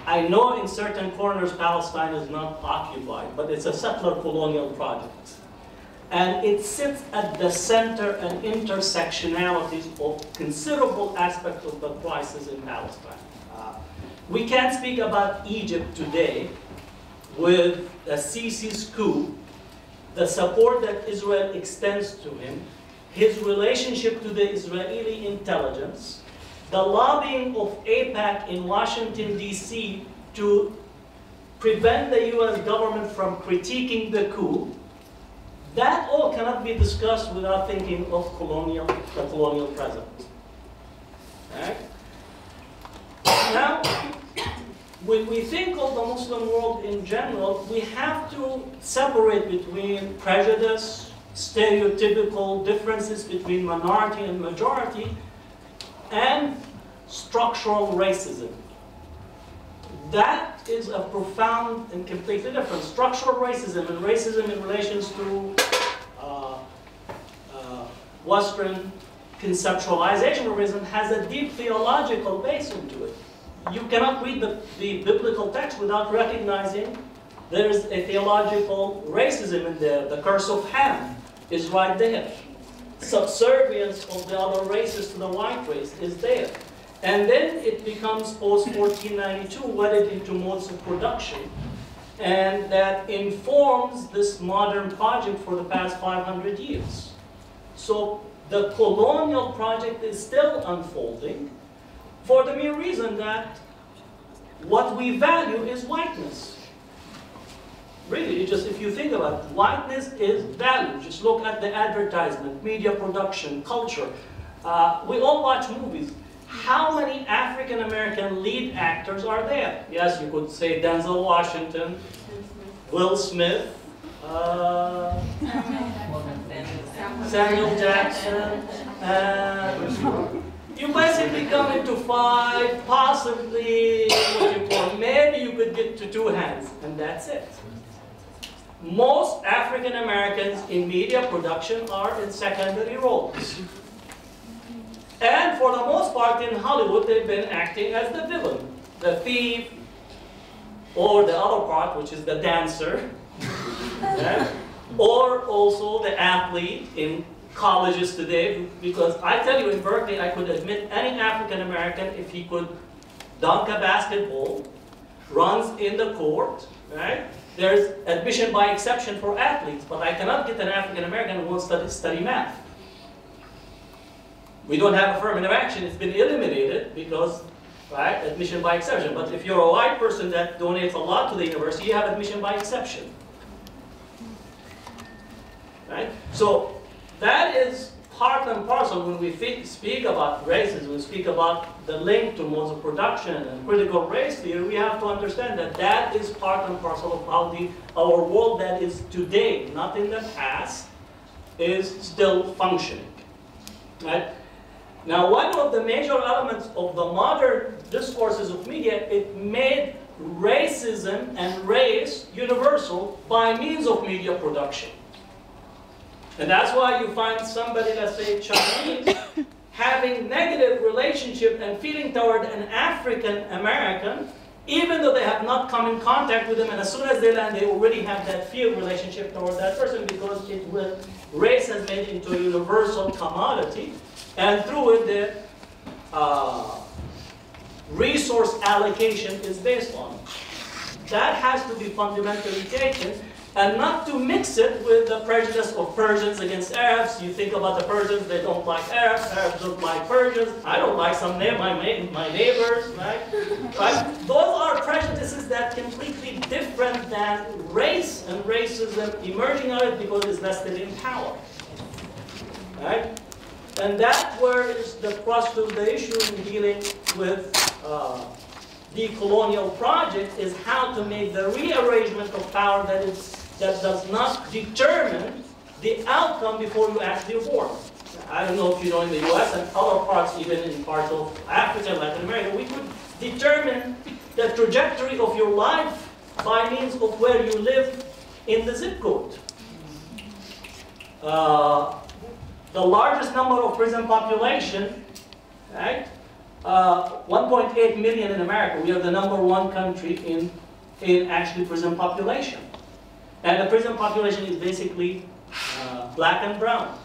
I know in certain corners Palestine is not occupied, but it's a settler colonial project. And it sits at the center and intersectionalities of considerable aspects of the crisis in Palestine. We can't speak about Egypt today with the Sisi's coup, the support that Israel extends to him, his relationship to the Israeli intelligence, the lobbying of AIPAC in Washington, D.C. to prevent the U.S. government from critiquing the coup. That all cannot be discussed without thinking of the colonial present. Right? Now, when we think of the Muslim world in general, we have to separate between prejudice, stereotypical differences between minority and majority, and structural racism. That is a profound and completely different. Structural racism and racism in relation to Western conceptualization of racism has a deep theological base into it. You cannot read the biblical text without recognizing there is a theological racism in there. The curse of Ham is right there. Subservience of the other races to the white race is there. And then it becomes post-1492 wedded into modes of production. And that informs this modern project for the past 500 years. So the colonial project is still unfolding for the mere reason that what we value is whiteness. Really, if you think about it, whiteness is value. Just look at the advertisement, media production, culture. We all watch movies. How many African American lead actors are there? Yes, you could say Denzel Washington, Will Smith, Samuel Jackson. You basically come into 5, possibly what you call, maybe you could get to 2 hands, and that's it. Most African Americans in media production are in secondary roles. And for the most part in Hollywood, they've been acting as the villain, the thief, or the other part, which is the dancer, yeah? Or also the athlete in colleges today. Because I tell you, in Berkeley, I could admit any African American if he could dunk a basketball, runs in the court, right? There's admission by exception for athletes, but I cannot get an African American who wants to study math. We don't have affirmative action. It's been eliminated because, right, admission by exception. But if you're a white person that donates a lot to the university, you have admission by exception. Right? So that is part and parcel when we speak about racism, we speak about the link to modes of production and critical race theory. We have to understand that that is part and parcel of how our world that is today, not in the past, is still functioning. Right? Now, one of the major elements of the modern discourses of media, it made racism and race universal by means of media production. And that's why you find somebody, let's say Chinese, having negative relationship and feeling toward an African American, even though they have not come in contact with them, and as soon as they land, they already have that fear relationship toward that person because race has made it into a universal commodity, and through it the resource allocation is based on. That has to be fundamentally taken, and not to mix it with the prejudice of Persians against Arabs. You think about the Persians, they don't like Arabs, Arabs don't like Persians, I don't like my neighbors, right? Right? Those are prejudices that are completely different than race and racism emerging out of it because it's vested in power. Right? And that's where is the crux of the issue in dealing with De-Colonial project is how to make the rearrangement of power that does not determine the outcome before you actually are born. I don't know if you know in the US and other parts, even in parts of Africa and Latin America, we could determine the trajectory of your life by means of where you live in the zip code. The largest number of prison population, right? 1.8 million in America. We are the #1 country in actually prison population. And the prison population is basically black and brown.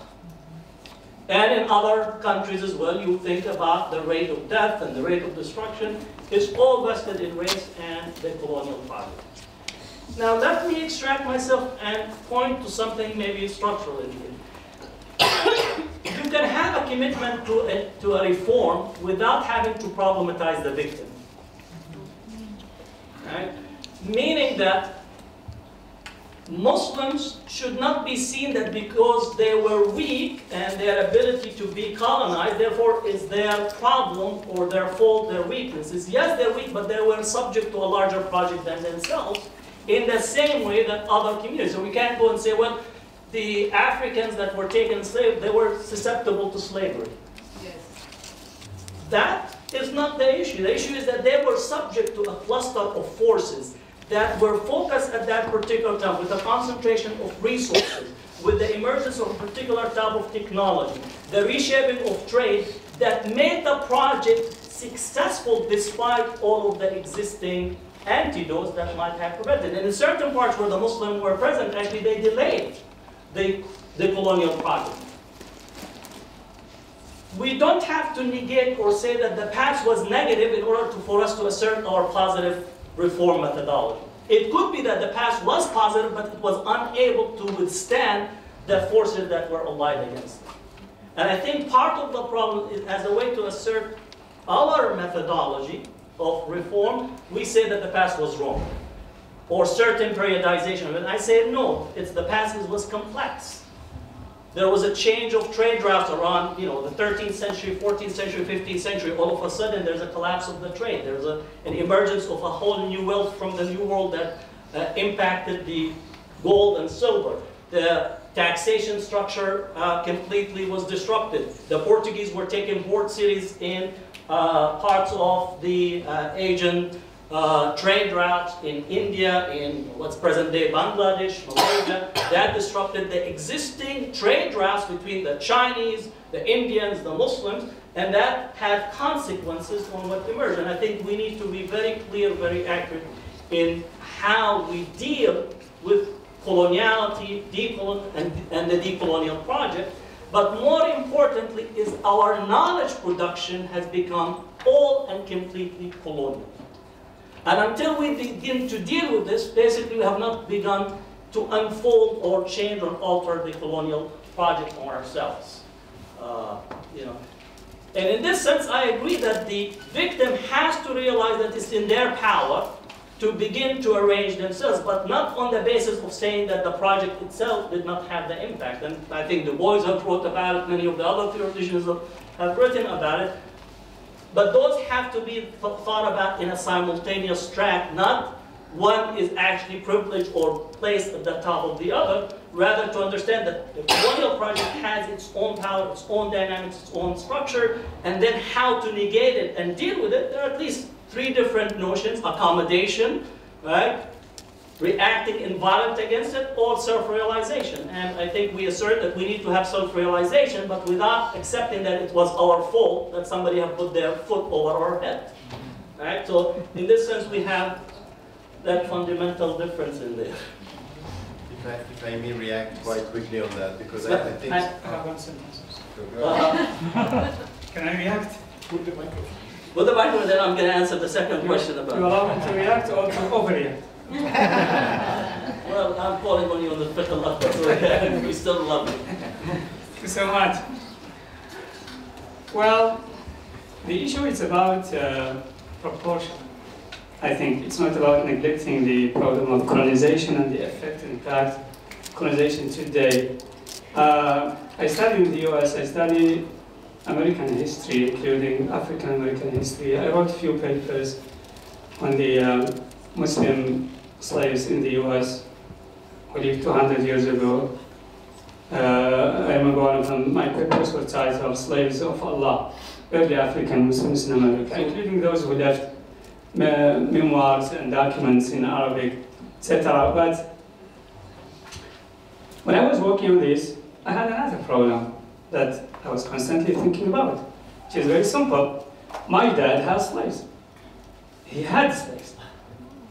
And in other countries as well, you think about the rate of death and the rate of destruction. It's all vested in race and the colonial project. Now let me extract myself and point to something maybe structural in here. You can have a commitment to a reform without having to problematize the victim. Right? Meaning that Muslims should not be seen that because they were weak and their ability to be colonized, therefore is their problem or their fault, their weaknesses. Yes, they're weak, but they were subject to a larger project than themselves in the same way that other communities. So we can't go and say, well, the Africans that were taken slaves, they were susceptible to slavery. Yes. That is not the issue. The issue is that they were subject to a cluster of forces that were focused at that particular time with the concentration of resources, with the emergence of a particular type of technology, the reshaping of trade that made the project successful despite all of the existing antidotes that might have prevented. And in certain parts where the Muslims were present, actually they delayed the colonial project. We don't have to negate or say that the past was negative in order for us to assert our positive reform methodology. It could be that the past was positive, but it was unable to withstand the forces that were allied against it. And I think part of the problem is, as a way to assert our methodology, of reform, we say that the past was wrong. Or certain periodization. And I say no, the past was complex. There was a change of trade routes around, the 13th century, 14th century, 15th century. All of a sudden, there's a collapse of the trade. There's an emergence of a whole new wealth from the New World that impacted the gold and silver. The taxation structure completely was disrupted. The Portuguese were taking port cities in parts of the Asian trade routes in India, in what's present-day Bangladesh, Malaysia. That disrupted the existing trade routes between the Chinese, the Indians, the Muslims, and that had consequences on what emerged. And I think we need to be very clear, very accurate in how we deal with coloniality, and the de-colonial project. But more importantly is our knowledge production has become all and completely colonial. And until we begin to deal with this, basically we have not begun to unfold or change or alter the colonial project on ourselves. And in this sense, I agree that the victim has to realize that it's in their power to begin to arrange themselves, but not on the basis of saying that the project itself did not have the impact. And I think Du Bois have wrote about it, many of the other theologians have written about it. But those have to be thought about in a simultaneous track, not one is actually privileged or placed at the top of the other, rather to understand that the colonial project has its own power, its own dynamics, its own structure, and then how to negate it and deal with it. There are at least three different notions: accommodation, right? Reacting in violence against it, or self-realization. And I think we assert that we need to have self-realization, but without accepting that it was our fault that somebody had put their foot over our head. Right? So in this sense, we have that fundamental difference in there. If I may react quite quickly on that, because I think... I have one sentence. Can I react? Put the microphone. With the microphone, then I'm going to answer the second question about You allow me to react or to overreact? Well, I'm calling on you on the fiqh al-akbar, so we still love you. Thank you so much. Well, the issue is about proportion. I think it's not about neglecting the problem of colonization and the effect and impact colonization today. I studied in the US, I studied American history, including African American history. I wrote a few papers on the Muslim slaves in the US who lived 200 years ago. I remember one of them, my papers were titled Slaves of Allah, Early African Muslims in America, including those who left memoirs and documents in Arabic, etc. But when I was working on this, I had another problem that I was constantly thinking about, which is very simple. My dad has slaves. He had slaves.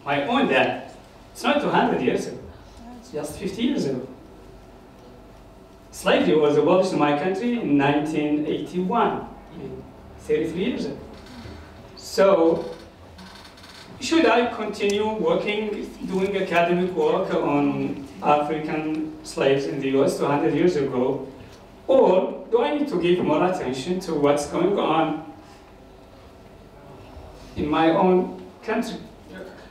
My own dad. It's not 200 years ago. It's just 50 years ago. Slavery was abolished in my country in 1981, 33 years ago. So, should I continue working, doing academic work on African slaves in the US 200 years ago, or do I need to give more attention to what's going on in my own country?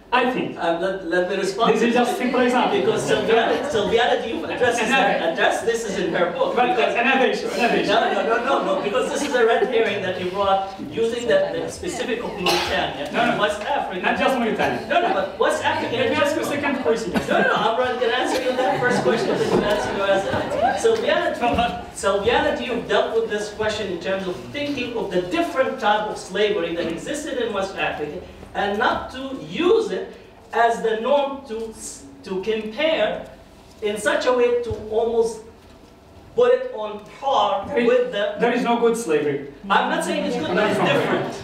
I think. Let me respond. This is just a simple example. Because Sylviana, you've addressed this is in her book. But another issue. No, because this is a red herring that you brought using the specific of Mauritania. No, West Africa. Not just Mauritania. No, but West Africa. Let me ask you a second question. No, I'm going to answer you that first question that you answered. Sylviana, you've dealt with this question in terms of thinking of the different type of slavery that existed in West Africa, and not to use it as the norm to compare in such a way to almost put it on par with the... There is no good slavery. I'm not saying it's good, but it's different.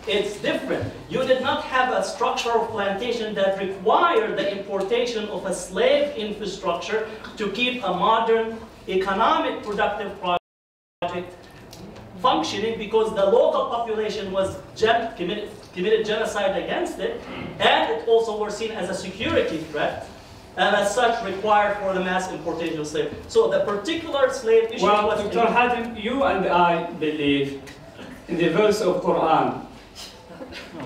It's different. You did not have a structure of plantation that required the importation of a slave infrastructure to keep a modern economic productive project functioning, because the local population was committed genocide against it, and it also was seen as a security threat, and as such required for the mass importation of slaves. So the particular slave issue was... Well, Dr. Hatem, you and I believe in the verse of Quran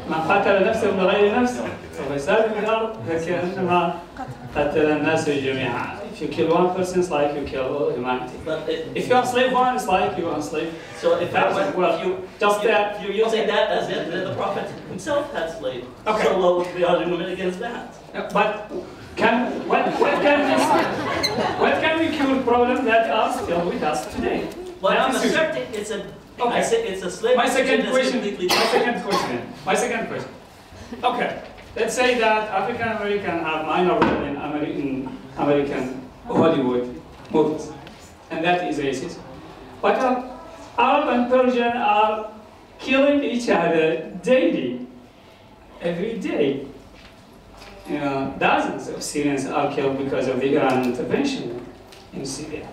من قتل نفسا بغير نفس وفساد في الأرض فكأنما قتل الناس جميعا. If you kill one person, it's like you kill all humanity. But if you enslave one, it's like you enslave. So if you're using that as if the Prophet himself had slaves. Okay. So what would be our argument against that? But what can we cure problems that are still with us today? Well, I'm asserting it's a. Okay. I say it's a slave. My second question. Okay. Let's say that African American have minor role in American Hollywood movies, and that is racist. But Arab and Persian are killing each other daily, every day. Dozens of Syrians are killed because of the Iran intervention in Syria.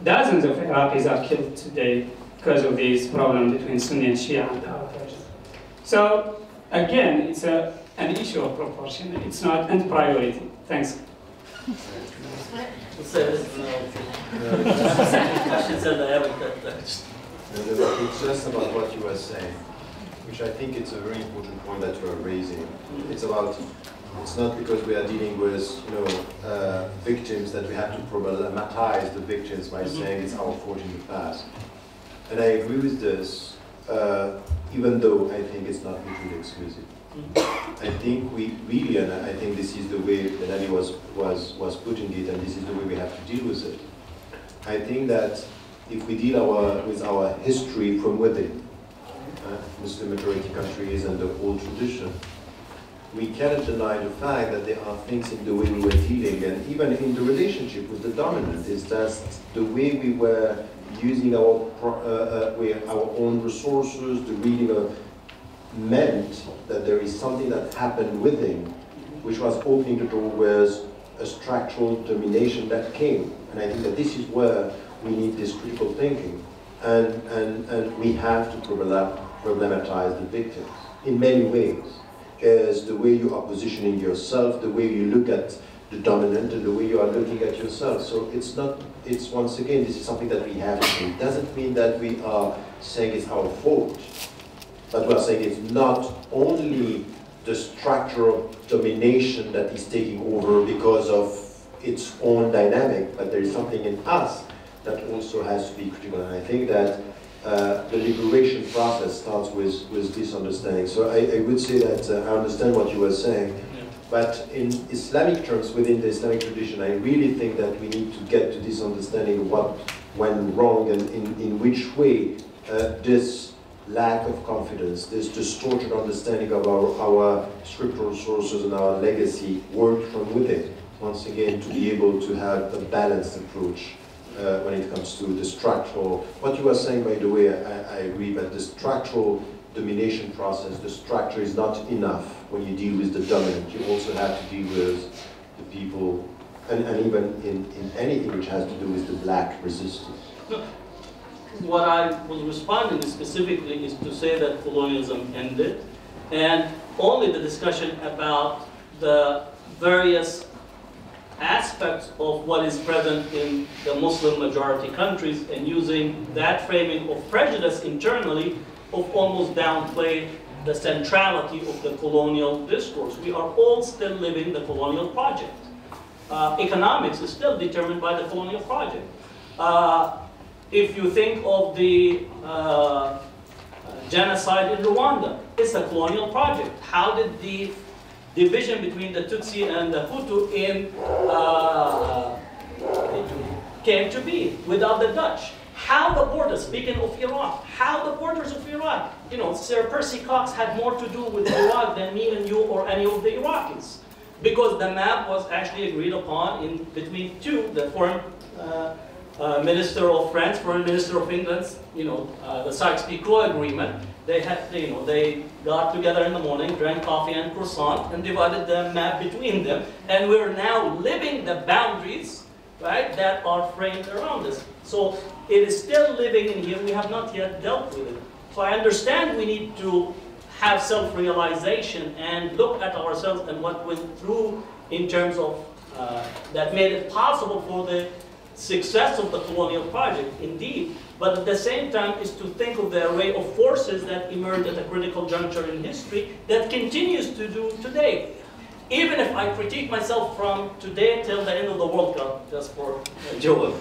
Dozens of Iraqis are killed today because of this problem between Sunni and Shia and Arab Persian. So again, it's an issue of proportion. It's not a priority. Thanks. It's just about what you were saying, which I think it's a very important point that you are raising. It's not because we are dealing with victims that we have to problematize the victims by saying it's our fault in the past. And I agree with this, even though I think it's not mutually exclusive. I think we really, and I think this is the way that Ali was putting it, and this is the way we have to deal with it. I think that if we deal with our history from within, Muslim majority countries and the old tradition, we cannot deny the fact that there are things in the way we were dealing, and even in the relationship with the dominant, is just the way we were using our own resources, the reading of meant that there is something that happened within, which was opening the door with a structural domination that came. And I think that this is where we need this critical thinking. And we have to problematize the victims in many ways. Is the way you are positioning yourself, the way you look at the dominant, and the way you are looking at yourself. So it's once again, this is something that we have to do. It doesn't mean that we are saying it's our fault, but we are saying it's not only the structure of domination that is taking over because of its own dynamic, but there is something in us that also has to be critical. And I think that the liberation process starts with this understanding. So I would say that I understand what you were saying, but in Islamic terms, within the Islamic tradition, I really think that we need to get to this understanding of what went wrong and in which way this lack of confidence, this distorted understanding of our scriptural sources and our legacy worked from within, once again, to be able to have a balanced approach when it comes to the structural, what you were saying, by the way, I agree, but the structural domination process, the structure is not enough when you deal with the dominant. You also have to deal with the people, and even in anything which has to do with the black resistance. What I was responding specifically is to say that colonialism ended, and only the discussion about the various aspects of what is present in the Muslim majority countries, and using that framing of prejudice internally of almost downplay the centrality of the colonial discourse. We are all still living the colonial project. Economics is still determined by the colonial project. If you think of the genocide in Rwanda, it's a colonial project. How did the division between the Tutsi and the Hutu came to be without the Dutch? How the borders, speaking of Iraq, how the borders of Iraq, Sir Percy Cox had more to do with Iraq than me and you or any of the Iraqis. Because the map was actually agreed upon between the foreign minister of France, foreign minister of England, the Sykes-Picot agreement. They got together in the morning, drank coffee and croissant, and divided the map between them. And we're now living the boundaries, right, that are framed around us. So it is still living in here. We have not yet dealt with it. So I understand we need to have self-realization and look at ourselves and what went through in terms of that made it possible for the success of the colonial project. Indeed, but at the same time is to think of the array of forces that emerged at a critical juncture in history that continues to do today. Even if I critique myself from today till the end of the World Cup, just for a joke,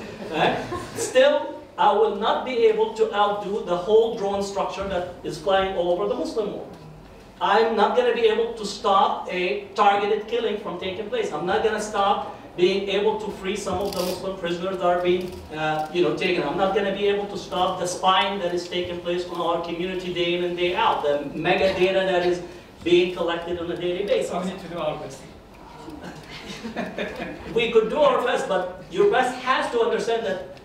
still I will not be able to outdo the whole drone structure that is flying all over the Muslim world. I'm not going to be able to stop a targeted killing from taking place. I'm not going to stop being able to free some of the Muslim prisoners that are being taken. I'm not going to be able to stop the spying that is taking place on our community day in and day out, the mega data that is being collected on a daily basis. So we need to do our best. We could do our best, but your best has to understand that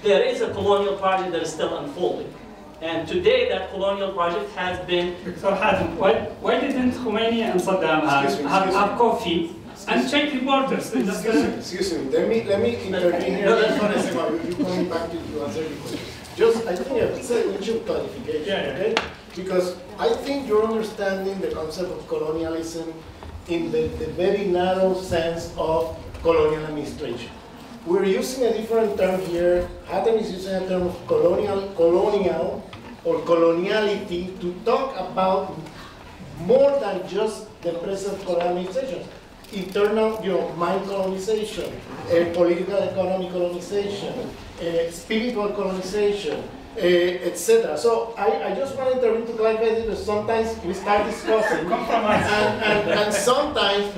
there is a colonial project that is still unfolding. And today that colonial project has been... Dr. Hatem, why didn't Khomeini and Saddam have coffee and check the borders? Excuse me, let me intervene here. That's what I say, you're coming back to answer the question. Just, I think it's an issue of clarification, okay? Because I think you're understanding the concept of colonialism in the very narrow sense of colonial administration. We're using a different term here. Hatem is using a term of colonial or coloniality to talk about more than just the present colonization. Internal, mind colonization, political economic colonization, spiritual colonization, etc. So I just want to intervene to clarify this, because sometimes we start discussing and sometimes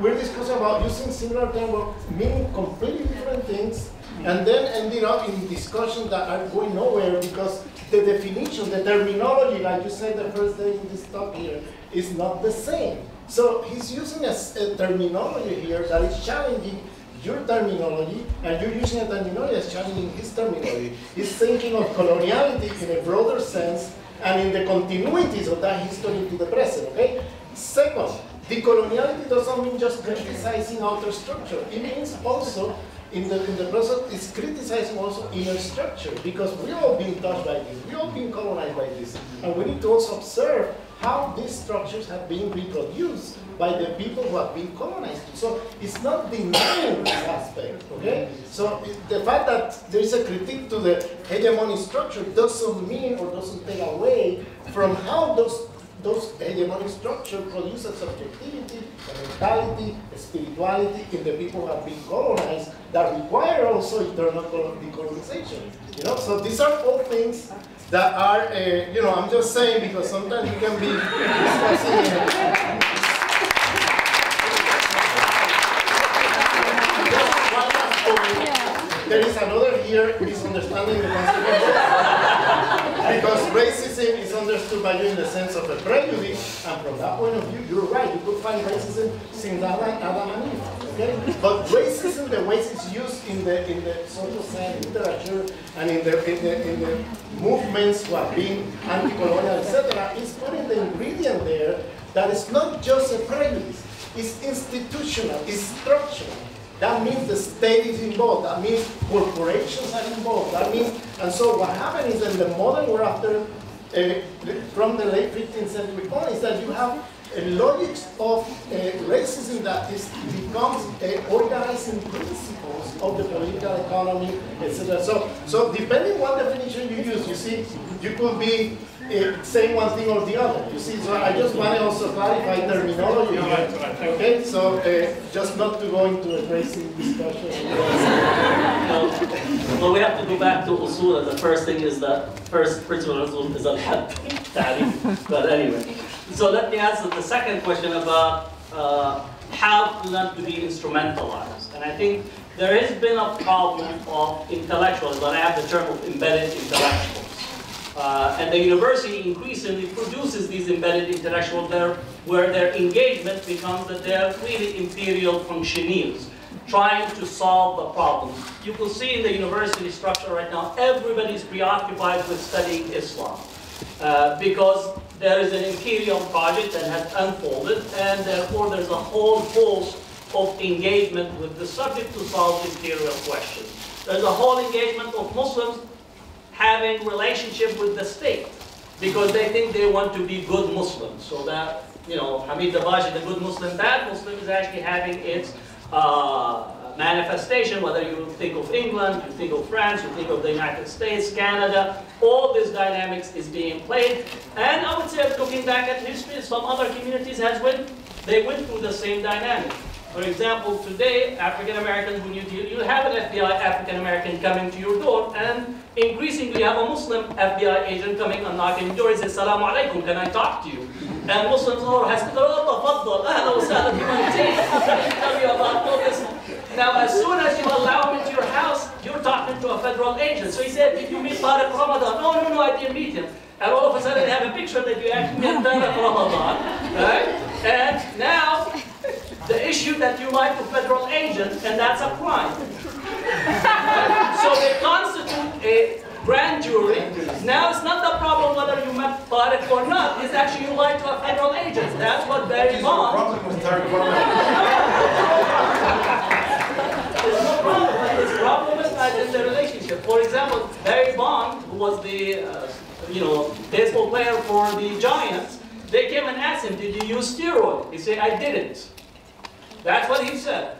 we're discussing about using similar terms meaning completely different things, and then ending up in discussions that are going nowhere because the definition, the terminology, like you said the first day in this talk here, is not the same. So he's using a terminology here that is challenging your terminology, and you're using a terminology that's challenging his terminology. He's thinking of coloniality in a broader sense and in the continuities of that history to the present, okay? Second, decoloniality doesn't mean just criticizing outer structure. It means also, in the present, it's criticizing also inner structure, because we've all been touched by this, we've all been colonized by this, and we need to also observe how these structures have been reproduced by the people who have been colonized. So it's not denying this aspect, okay? So the fact that there is a critique to the hegemonic structure doesn't mean or doesn't take away from how those hegemonic structures produce a subjectivity, a mentality, a spirituality in the people who have been colonized that require also internal decolonization. So these are all things that are, I'm just saying because sometimes you can be discussing. There is another here misunderstanding the concept of racism. Because racism is understood by you in the sense of a prejudice, and from that point of view, you're right. You could find racism since Adam and Eve. Okay? But racism, the ways it's used in the social science literature and in the movements who have been anti-colonial, etc., is putting the ingredient there that is not just a prejudice. It's institutional. It's structural. That means the state is involved. That means corporations are involved. That means, and so what happened is in the modern world after, from the late 15th century on, is that you have a logic of racism that becomes organizing principles of the political economy, etc. So depending what definition you use, you see, you could be saying one thing or the other. You see, so I just want to also clarify terminology here. Okay, so just not to go into a crazy discussion. Well, we have to go back to usul. The first thing is that first principle of usul is al-had. But anyway, so let me answer the second question about how not to be instrumentalized. And I think there has been a problem of intellectuals, but I have the term of embedded intellectuals. And the university increasingly produces these embedded intellectuals there, where their engagement becomes that they are really imperial functionaries, trying to solve the problem. You can see in the university structure right now, everybody is preoccupied with studying Islam. Because there is an imperial project that has unfolded, and therefore there's a whole host of engagement with the subject to solve imperial questions. There's a whole engagement of Muslims having relationship with the state because they think they want to be good Muslims. So that, Hamid Dabashi, the good Muslim, bad Muslim, is actually having its manifestation, whether you think of England, you think of France, you think of the United States, Canada, all this dynamics is being played. And I would say, looking back at history, some other communities they went through the same dynamic. For example, today, African Americans, when you have an FBI African American coming to your door, and increasingly you have a Muslim FBI agent coming and knocking on your door and says, "Salaam alaikum, can I talk to you?" And Muslims has to go, "Oh, ahlan wa sahlan, tell me about all this." Now, as soon as you allow him into your house, you're talking to a federal agent. So he said, "Did you meet Tariq Ramadan?" No, I didn't meet him. And all of a sudden, they have a picture that you actually met Tariq Ramadan, right? And now, the issue that you lied to federal agents, and that's a crime. So they constitute a grand jury. Now it's not the problem whether you met Tariq or not, it's actually you lied to a federal agent. That's what Barry Bond. There's no problem, but this problem is not in the relationship. For example, Barry Bond, who was the baseball player for the Giants, they came and asked him, "Did you use steroids?" He said, "I didn't." That's what he said.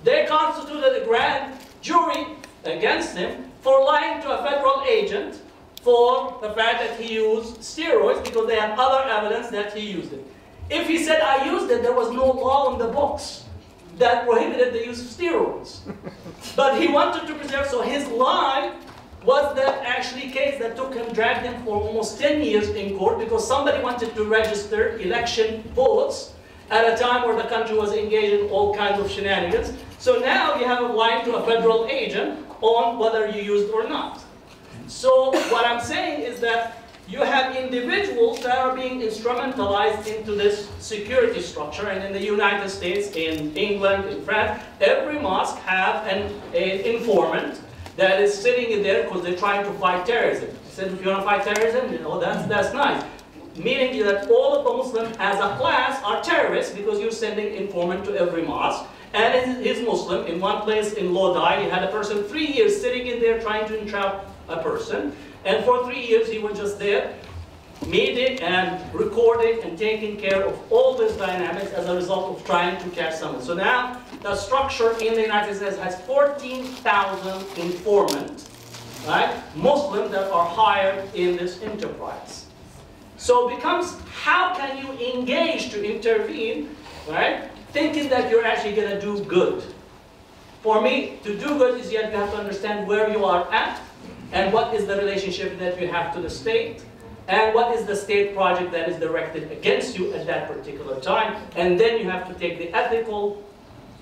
They constituted a grand jury against him for lying to a federal agent for the fact that he used steroids because they had other evidence that he used it. If he said, "I used it," there was no law in the books that prohibited the use of steroids. But he wanted to preserve, so his lie was the actually case that dragged him for almost 10 years in court because somebody wanted to register election votes at a time where the country was engaged in all kinds of shenanigans. So now you have a lie to a federal agent on whether you used or not. So what I'm saying is that you have individuals that are being instrumentalized into this security structure, and in the United States, in England, in France, every mosque have an informant that is sitting in there because they're trying to fight terrorism. He said, if you want to fight terrorism, that's nice. Meaning that all of the Muslims as a class are terrorists because you're sending informant to every mosque. And he's Muslim. In one place in Lodi, you had a person 3 years sitting in there trying to entrap a person. And for 3 years, he was just there, meeting and recording and taking care of all this dynamics as a result of trying to catch someone. So now, the structure in the United States has 14,000 informants, right? Muslims that are hired in this enterprise. So it becomes, how can you engage to intervene, right? Thinking that you're actually going to do good. For me, to do good is you have to understand where you are at, and what is the relationship that you have to the state, and what is the state project that is directed against you at that particular time. And then you have to take the ethical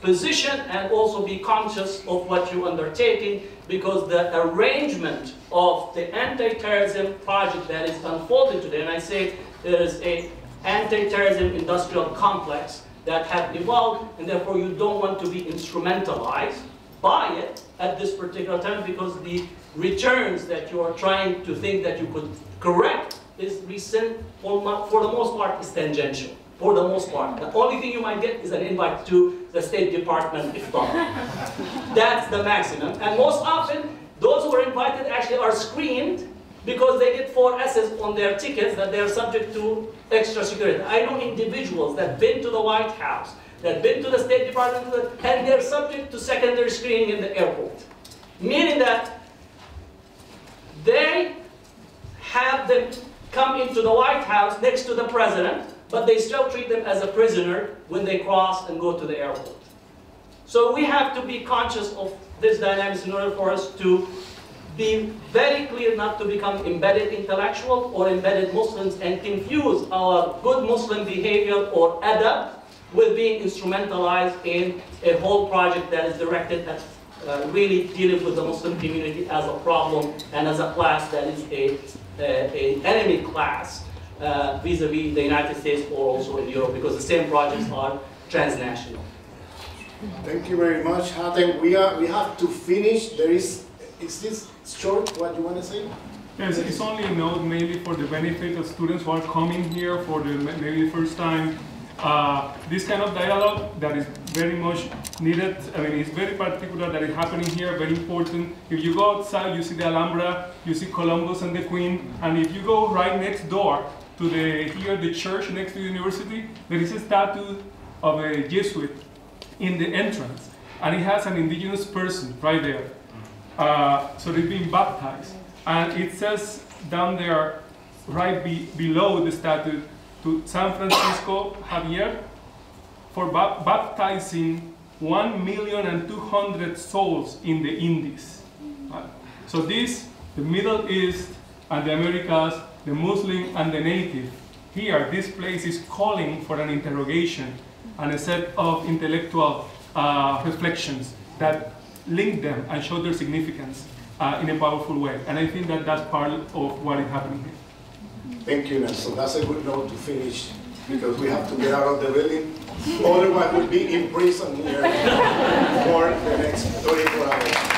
position and also be conscious of what you're undertaking, because the arrangement of the anti-terrorism project that is unfolding today, and I say there is an anti-terrorism industrial complex that have evolved, and therefore you don't want to be instrumentalized by it at this particular time, because the returns that you are trying to think that you could correct is recent, for the most part, is tangential. For the most part. The only thing you might get is an invite to the State Department iftar. That's the maximum. And most often, those who are invited actually are screened because they get 4 S's on their tickets that they are subject to extra security. I know individuals that have been to the White House, that have been to the State Department, and they're subject to secondary screening in the airport. Meaning that they have them come into the White House next to the president, but they still treat them as a prisoner when they cross and go to the airport. So we have to be conscious of this dynamics in order for us to be very clear not to become embedded intellectual or embedded Muslims and confuse our good Muslim behavior or adab with being instrumentalized in a whole project that is directed at really dealing with the Muslim community as a problem and as a class that is an enemy class vis-a-vis the United States or also in Europe, because the same projects are transnational. Thank you very much, Hatem. We have to finish. Is this short what you want to say? Yes, it's only a note mainly for the benefit of students who are coming here for maybe the first time. This kind of dialogue that is very much needed. I mean, it's very particular that it's happening here, very important. If you go outside, you see the Alhambra, you see Columbus and the Queen, and if you go right next door to the church next to the university, there is a statue of a Jesuit in the entrance. and it has an indigenous person right there. So they've been baptized. And it says down there, right below the statue, to San Francisco Javier for baptizing 1,200,000 souls in the Indies. So this, the Middle East and the Americas, the Muslim and the native, here, this place is calling for an interrogation and a set of intellectual reflections that link them and show their significance in a powerful way. And I think that that's part of what is happening here. Thank you, Nelson. That's a good note to finish, because we have to get out of the building. Otherwise, we'll be in prison here for the next 24 hours.